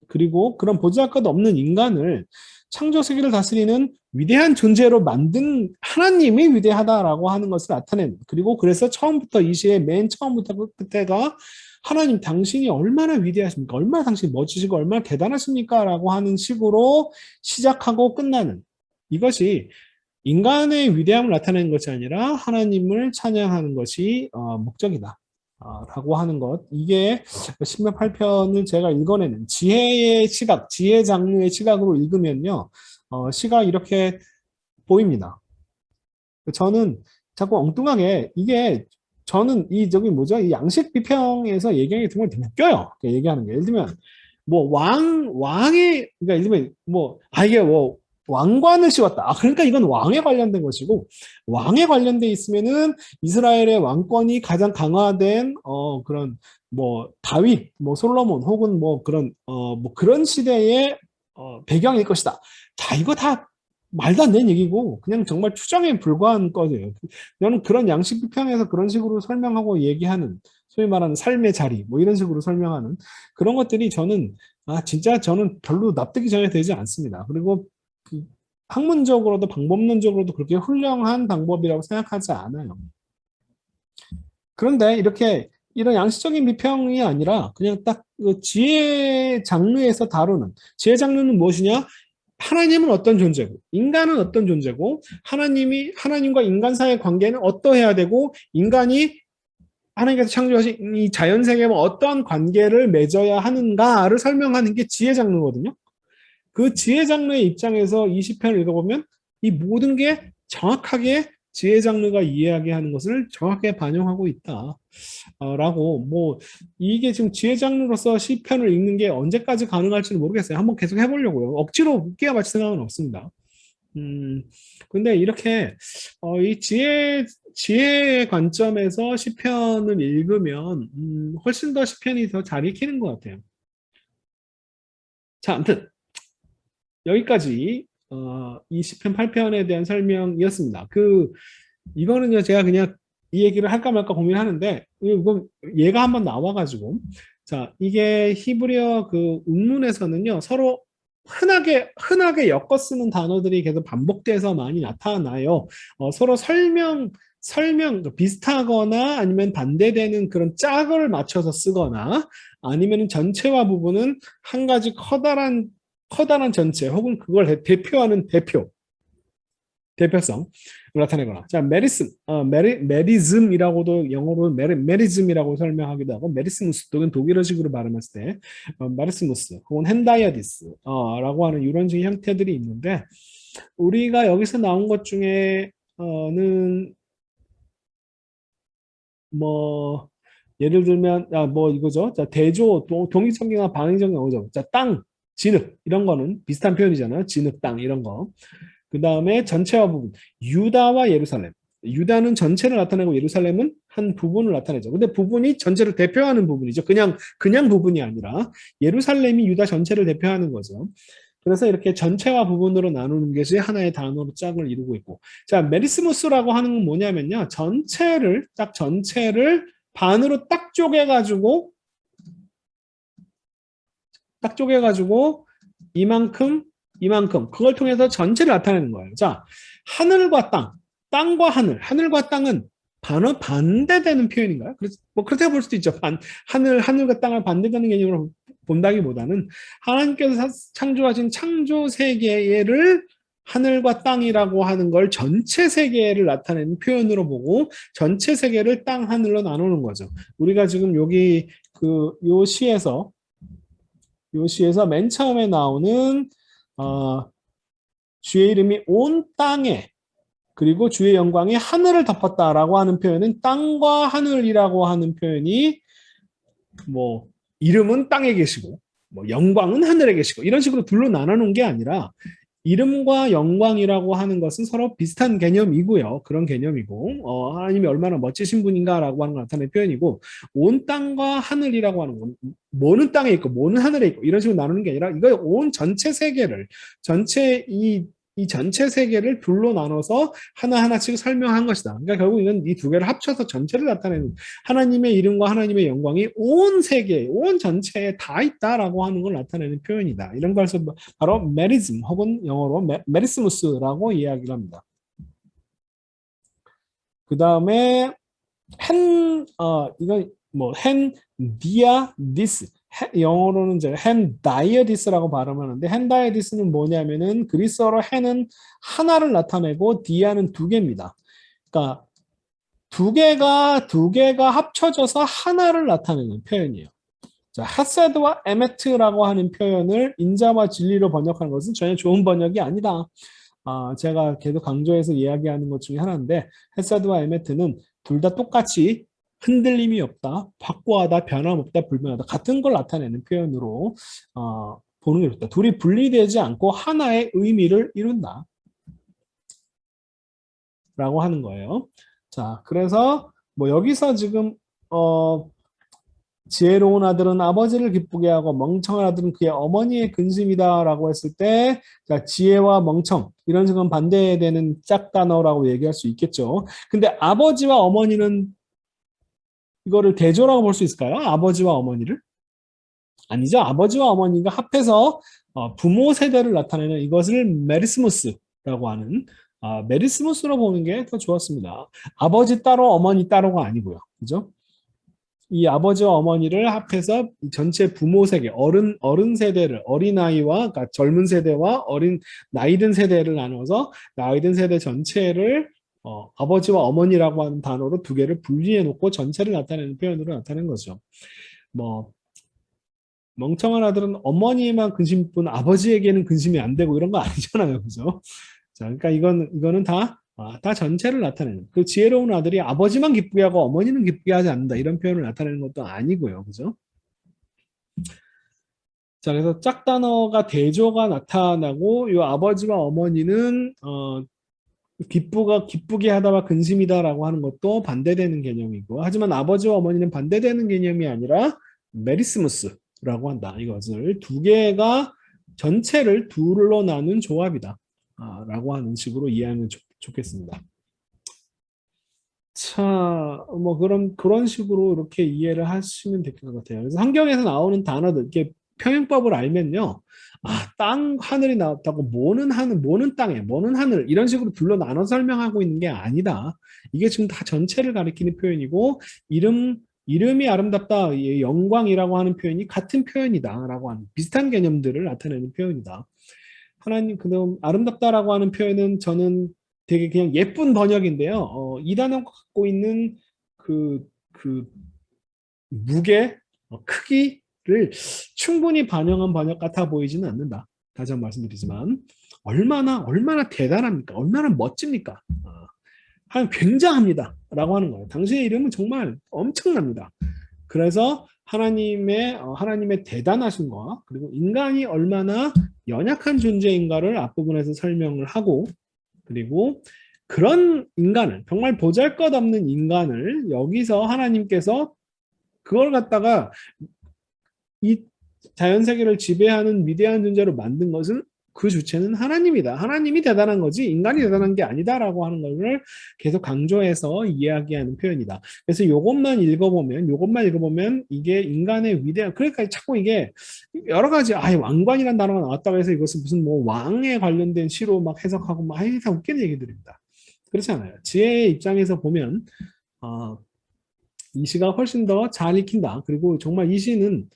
그리고 그런 보잘것없는 인간을 창조 세계를 다스리는 위대한 존재로 만든 하나님이 위대하다라고 하는 것을 나타내는, 그리고 그래서 처음부터 이 시의 맨 처음부터 끝에가 하나님 당신이 얼마나 위대하십니까? 얼마나 당신이 멋지시고 얼마나 대단하십니까? 라고 하는 식으로 시작하고 끝나는, 이것이 인간의 위대함을 나타내는 것이 아니라 하나님을 찬양하는 것이 목적이다. 라고 하는 것. 이게 신명 8편을 제가 읽어내는 지혜의 시각, 지혜 장르의 시각으로 읽으면요. 시가 이렇게 보입니다. 저는 자꾸 엉뚱하게 이게 저는 저기 뭐죠? 이 양식 비평에서 얘기하는 게 정말 되게 웃겨요. 얘기하는 게. 예를 들면 뭐 왕의, 그러니까 예를 들면 이게 뭐 왕관을 씌웠다. 그러니까 이건 왕에 관련된 것이고, 왕에 관련돼 있으면은 이스라엘의 왕권이 가장 강화된 그런 뭐 다윗, 뭐 솔로몬 혹은 뭐 그런 뭐 그런 시대의 배경일 것이다. 자, 이거 다 말도 안 되는 얘기고 그냥 정말 추정에 불과한 거예요. 저는 그런 양식 비평에서 그런 식으로 설명하고 얘기하는, 소위 말하는 삶의 자리 뭐 이런 식으로 설명하는 그런 것들이 저는 진짜 저는 별로 납득이 전혀 되지 않습니다. 그리고 학문적으로도 방법론적으로도 그렇게 훌륭한 방법이라고 생각하지 않아요. 그런데 이런 양식적인 비평이 아니라 그냥 딱 그 지혜 장르에서 다루는, 지혜 장르는 무엇이냐? 하나님은 어떤 존재고 인간은 어떤 존재고 하나님과 인간 사이의 관계는 어떠해야 되고 인간이 하나님께서 창조하신 이 자연 세계와 어떤 관계를 맺어야 하는가를 설명하는 게 지혜 장르거든요. 그 지혜 장르의 입장에서 이 시편을 읽어보면 이 모든 게 정확하게 지혜 장르가 이야기하는 것을 정확하게 반영하고 있다. 라고 이게 지금 지혜 장르로서 시편을 읽는 게 언제까지 가능할지는 모르겠어요. 한번 계속 해보려고요. 억지로 끼워 맞출 생각은 없습니다. 근데 이렇게 이 지혜의 관점에서 시편을 읽으면 훨씬 더 시편이 더 잘 읽히는 것 같아요. 자, 아무튼 여기까지 이 시편 8편에 대한 설명이었습니다. 이거는요, 제가 그냥 이 얘기를 할까 말까 고민하는데, 이거 얘가 한번 나와가지고, 자, 이게 히브리어 그 운문에서는요, 서로 흔하게 엮어 쓰는 단어들이 계속 반복돼서 많이 나타나요. 서로 비슷하거나 아니면 반대되는 그런 짝을 맞춰서 쓰거나 아니면 전체와 부분은 한 가지 커다란 전체 혹은 그걸 대표하는 대표성을 나타내거나. 자, 메리즘이라고도 영어로 메리즘이라고 설명하기도 하고, 메리스무스 또는 독일어식으로 발음했을 때 메리스무스 혹은 헨다이아디스라고 하는 이런 식의 형태들이 있는데, 우리가 여기서 나온 것 중에는 예를 들면 이거죠. 자, 대조, 동의성경이나 방위성경 오죠. 자, 땅, 진흙 이런 거는 비슷한 표현이잖아요. 진흙, 땅 이런 거. 그 다음에 전체와 부분, 유다와 예루살렘. 유다는 전체를 나타내고 예루살렘은 한 부분을 나타내죠. 근데 부분이 전체를 대표하는 부분이죠. 그냥 부분이 아니라 예루살렘이 유다 전체를 대표하는 거죠. 그래서 이렇게 전체와 부분으로 나누는 것이 하나의 단어로 짝을 이루고 있고. 자, 메리스무스라고 하는 건 뭐냐면요. 전체를 반으로 딱 쪼개가지고 이만큼 그걸 통해서 전체를 나타내는 거예요. 자, 하늘과 땅과 하늘과 땅은 반대되는 표현인가요? 그렇게 볼 수도 있죠. 하늘과 땅을 반대되는 개념으로 본다기보다는 하나님께서 창조하신 창조 세계를 하늘과 땅이라고 하는 걸 전체 세계를 나타내는 표현으로 보고 전체 세계를 땅, 하늘로 나누는 거죠. 우리가 지금 여기 요 시에서 맨 처음에 나오는 주의 이름이 온 땅에 그리고 주의 영광이 하늘을 덮었다라고 하는 표현은 땅과 하늘이라고 하는 표현이 뭐 이름은 땅에 계시고 뭐 영광은 하늘에 계시고 이런 식으로 둘로 나눠놓은 게 아니라 이름과 영광이라고 하는 것은 서로 비슷한 개념이고요. 그런 개념이고 하나님이 얼마나 멋지신 분인가라고 하는 걸 나타내는 표현이고 온 땅과 하늘이라고 하는 건 뭐는 땅에 있고 뭐는 하늘에 있고 이런 식으로 나누는 게 아니라 이거 온 전체 세계를 전체 이 전체 세계를 둘로 나눠서 하나하나씩 설명한 것이다. 그러니까 결국 이건 이 두 개를 합쳐서 전체를 나타내는 하나님의 이름과 하나님의 영광이 온 세계, 온 전체에 다 있다라고 하는 걸 나타내는 표현이다. 이런 것을 바로 메리즘 혹은 영어로 메리스무스라고 이야기를 합니다. 그 다음에 이거 헨 디아 디스 영어로는 이제 헨 다이어디스라고 발음하는데 헨 다이어디스는 뭐냐면은 그리스어로 헨은 하나를 나타내고 디아는 두 개입니다. 그러니까 두 개가 합쳐져서 하나를 나타내는 표현이에요. 자, 하세드와 에메트라고 하는 표현을 인자와 진리로 번역하는 것은 전혀 좋은 번역이 아니다. 제가 계속 강조해서 이야기하는 것 중에 하나인데 헤세드와 에메트는 둘 다 똑같이 흔들림이 없다, 확고하다, 변함없다, 불변하다 같은 걸 나타내는 표현으로 보는 게 좋다. 둘이 분리되지 않고 하나의 의미를 이룬다 라고 하는 거예요. 자, 그래서 뭐 여기서 지금 지혜로운 아들은 아버지를 기쁘게 하고 멍청한 아들은 그의 어머니의 근심이다라고 했을 때 자, 지혜와 멍청 이런 식은 반대되는 짝단어라고 얘기할 수 있겠죠. 근데 아버지와 어머니는 이거를 대조라고 볼 수 있을까요? 아버지와 어머니를? 아니죠. 아버지와 어머니가 합해서 부모 세대를 나타내는 이것을 메리스무스라고 하는 메리스무스로 보는 게 더 좋았습니다. 아버지 따로 어머니 따로가 아니고요. 그죠? 이 아버지와 어머니를 합해서 전체 부모 세계, 어른 세대를, 어린아이와, 그러니까 젊은 세대와 나이 든 세대를 나눠서 나이 든 세대 전체를 아버지와 어머니라고 하는 단어로 두 개를 분리해 놓고 전체를 나타내는 표현으로 나타낸 거죠. 뭐, 멍청한 아들은 어머니에만 근심뿐 아버지에게는 근심이 안 되고 이런 거 아니잖아요. 그죠? 자, 그러니까 이거는 다 전체를 나타내는 그 지혜로운 아들이 아버지만 기쁘게 하고 어머니는 기쁘게 하지 않는다 이런 표현을 나타내는 것도 아니고요. 그죠? 자, 그래서 짝단어가 대조가 나타나고 이 아버지와 어머니는 기쁘게 하다와 근심이다라고 하는 것도 반대되는 개념이고 하지만 아버지와 어머니는 반대되는 개념이 아니라 메리스무스라고 한다. 이것을 두 개가 전체를 둘로 나눈 조합이다. 라고 하는 식으로 이해하면 좋겠습니다. 자, 뭐 그런 식으로 이렇게 이해를 하시면 될 것 같아요. 그래서 성경에서 나오는 단어들, 이렇게 평행법을 알면요. 땅, 하늘이 나왔다고 뭐는 하늘, 뭐는 땅에, 뭐는 하늘 이런 식으로 둘로 나눠 설명하고 있는 게 아니다. 이게 지금 다 전체를 가리키는 표현이고 이름이 아름답다, 영광이라고 하는 표현이 같은 표현이다라고 하는 비슷한 개념들을 나타내는 표현이다. 하나님, 그다음 아름답다라고 하는 표현은 저는 되게 그냥 예쁜 번역인데요. 이 단어가 갖고 있는 그 무게, 크기를 충분히 반영한 번역 같아 보이지는 않는다. 다시 한번 말씀드리지만 얼마나 대단합니까? 얼마나 멋집니까? 굉장합니다라고 하는 거예요. 당신의 이름은 정말 엄청납니다. 그래서 하나님의 대단하심과 그리고 인간이 얼마나 연약한 존재인가를 앞부분에서 설명을 하고 그리고 그런 인간을 정말 보잘것없는 인간을 여기서 하나님께서 그걸 갖다가 이 자연세계를 지배하는 위대한 존재로 만든 것은 그 주체는 하나님이다. 하나님이 대단한 거지 인간이 대단한 게 아니다라고 하는 것을 계속 강조해서 이야기하는 표현이다. 그래서 이것만 읽어보면 이게 인간의 위대한 그러니까 자꾸 이게 여러 가지 왕관이라는 단어가 나왔다고 해서 이것은 무슨 뭐 왕에 관련된 시로 막 해석하고 막 다 웃기는 얘기들입니다. 그렇지 않아요. 지혜의 입장에서 보면 이 시가 훨씬 더 잘 익힌다. 그리고 정말 이 시는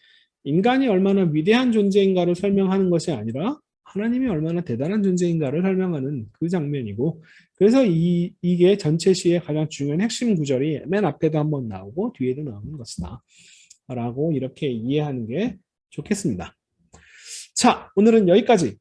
인간이 얼마나 위대한 존재인가를 설명하는 것이 아니라 하나님이 얼마나 대단한 존재인가를 설명하는 그 장면이고 그래서 이게 전체 시의 가장 중요한 핵심 구절이 맨 앞에도 한번 나오고 뒤에도 나오는 것이다 라고 이렇게 이해하는 게 좋겠습니다. 자, 오늘은 여기까지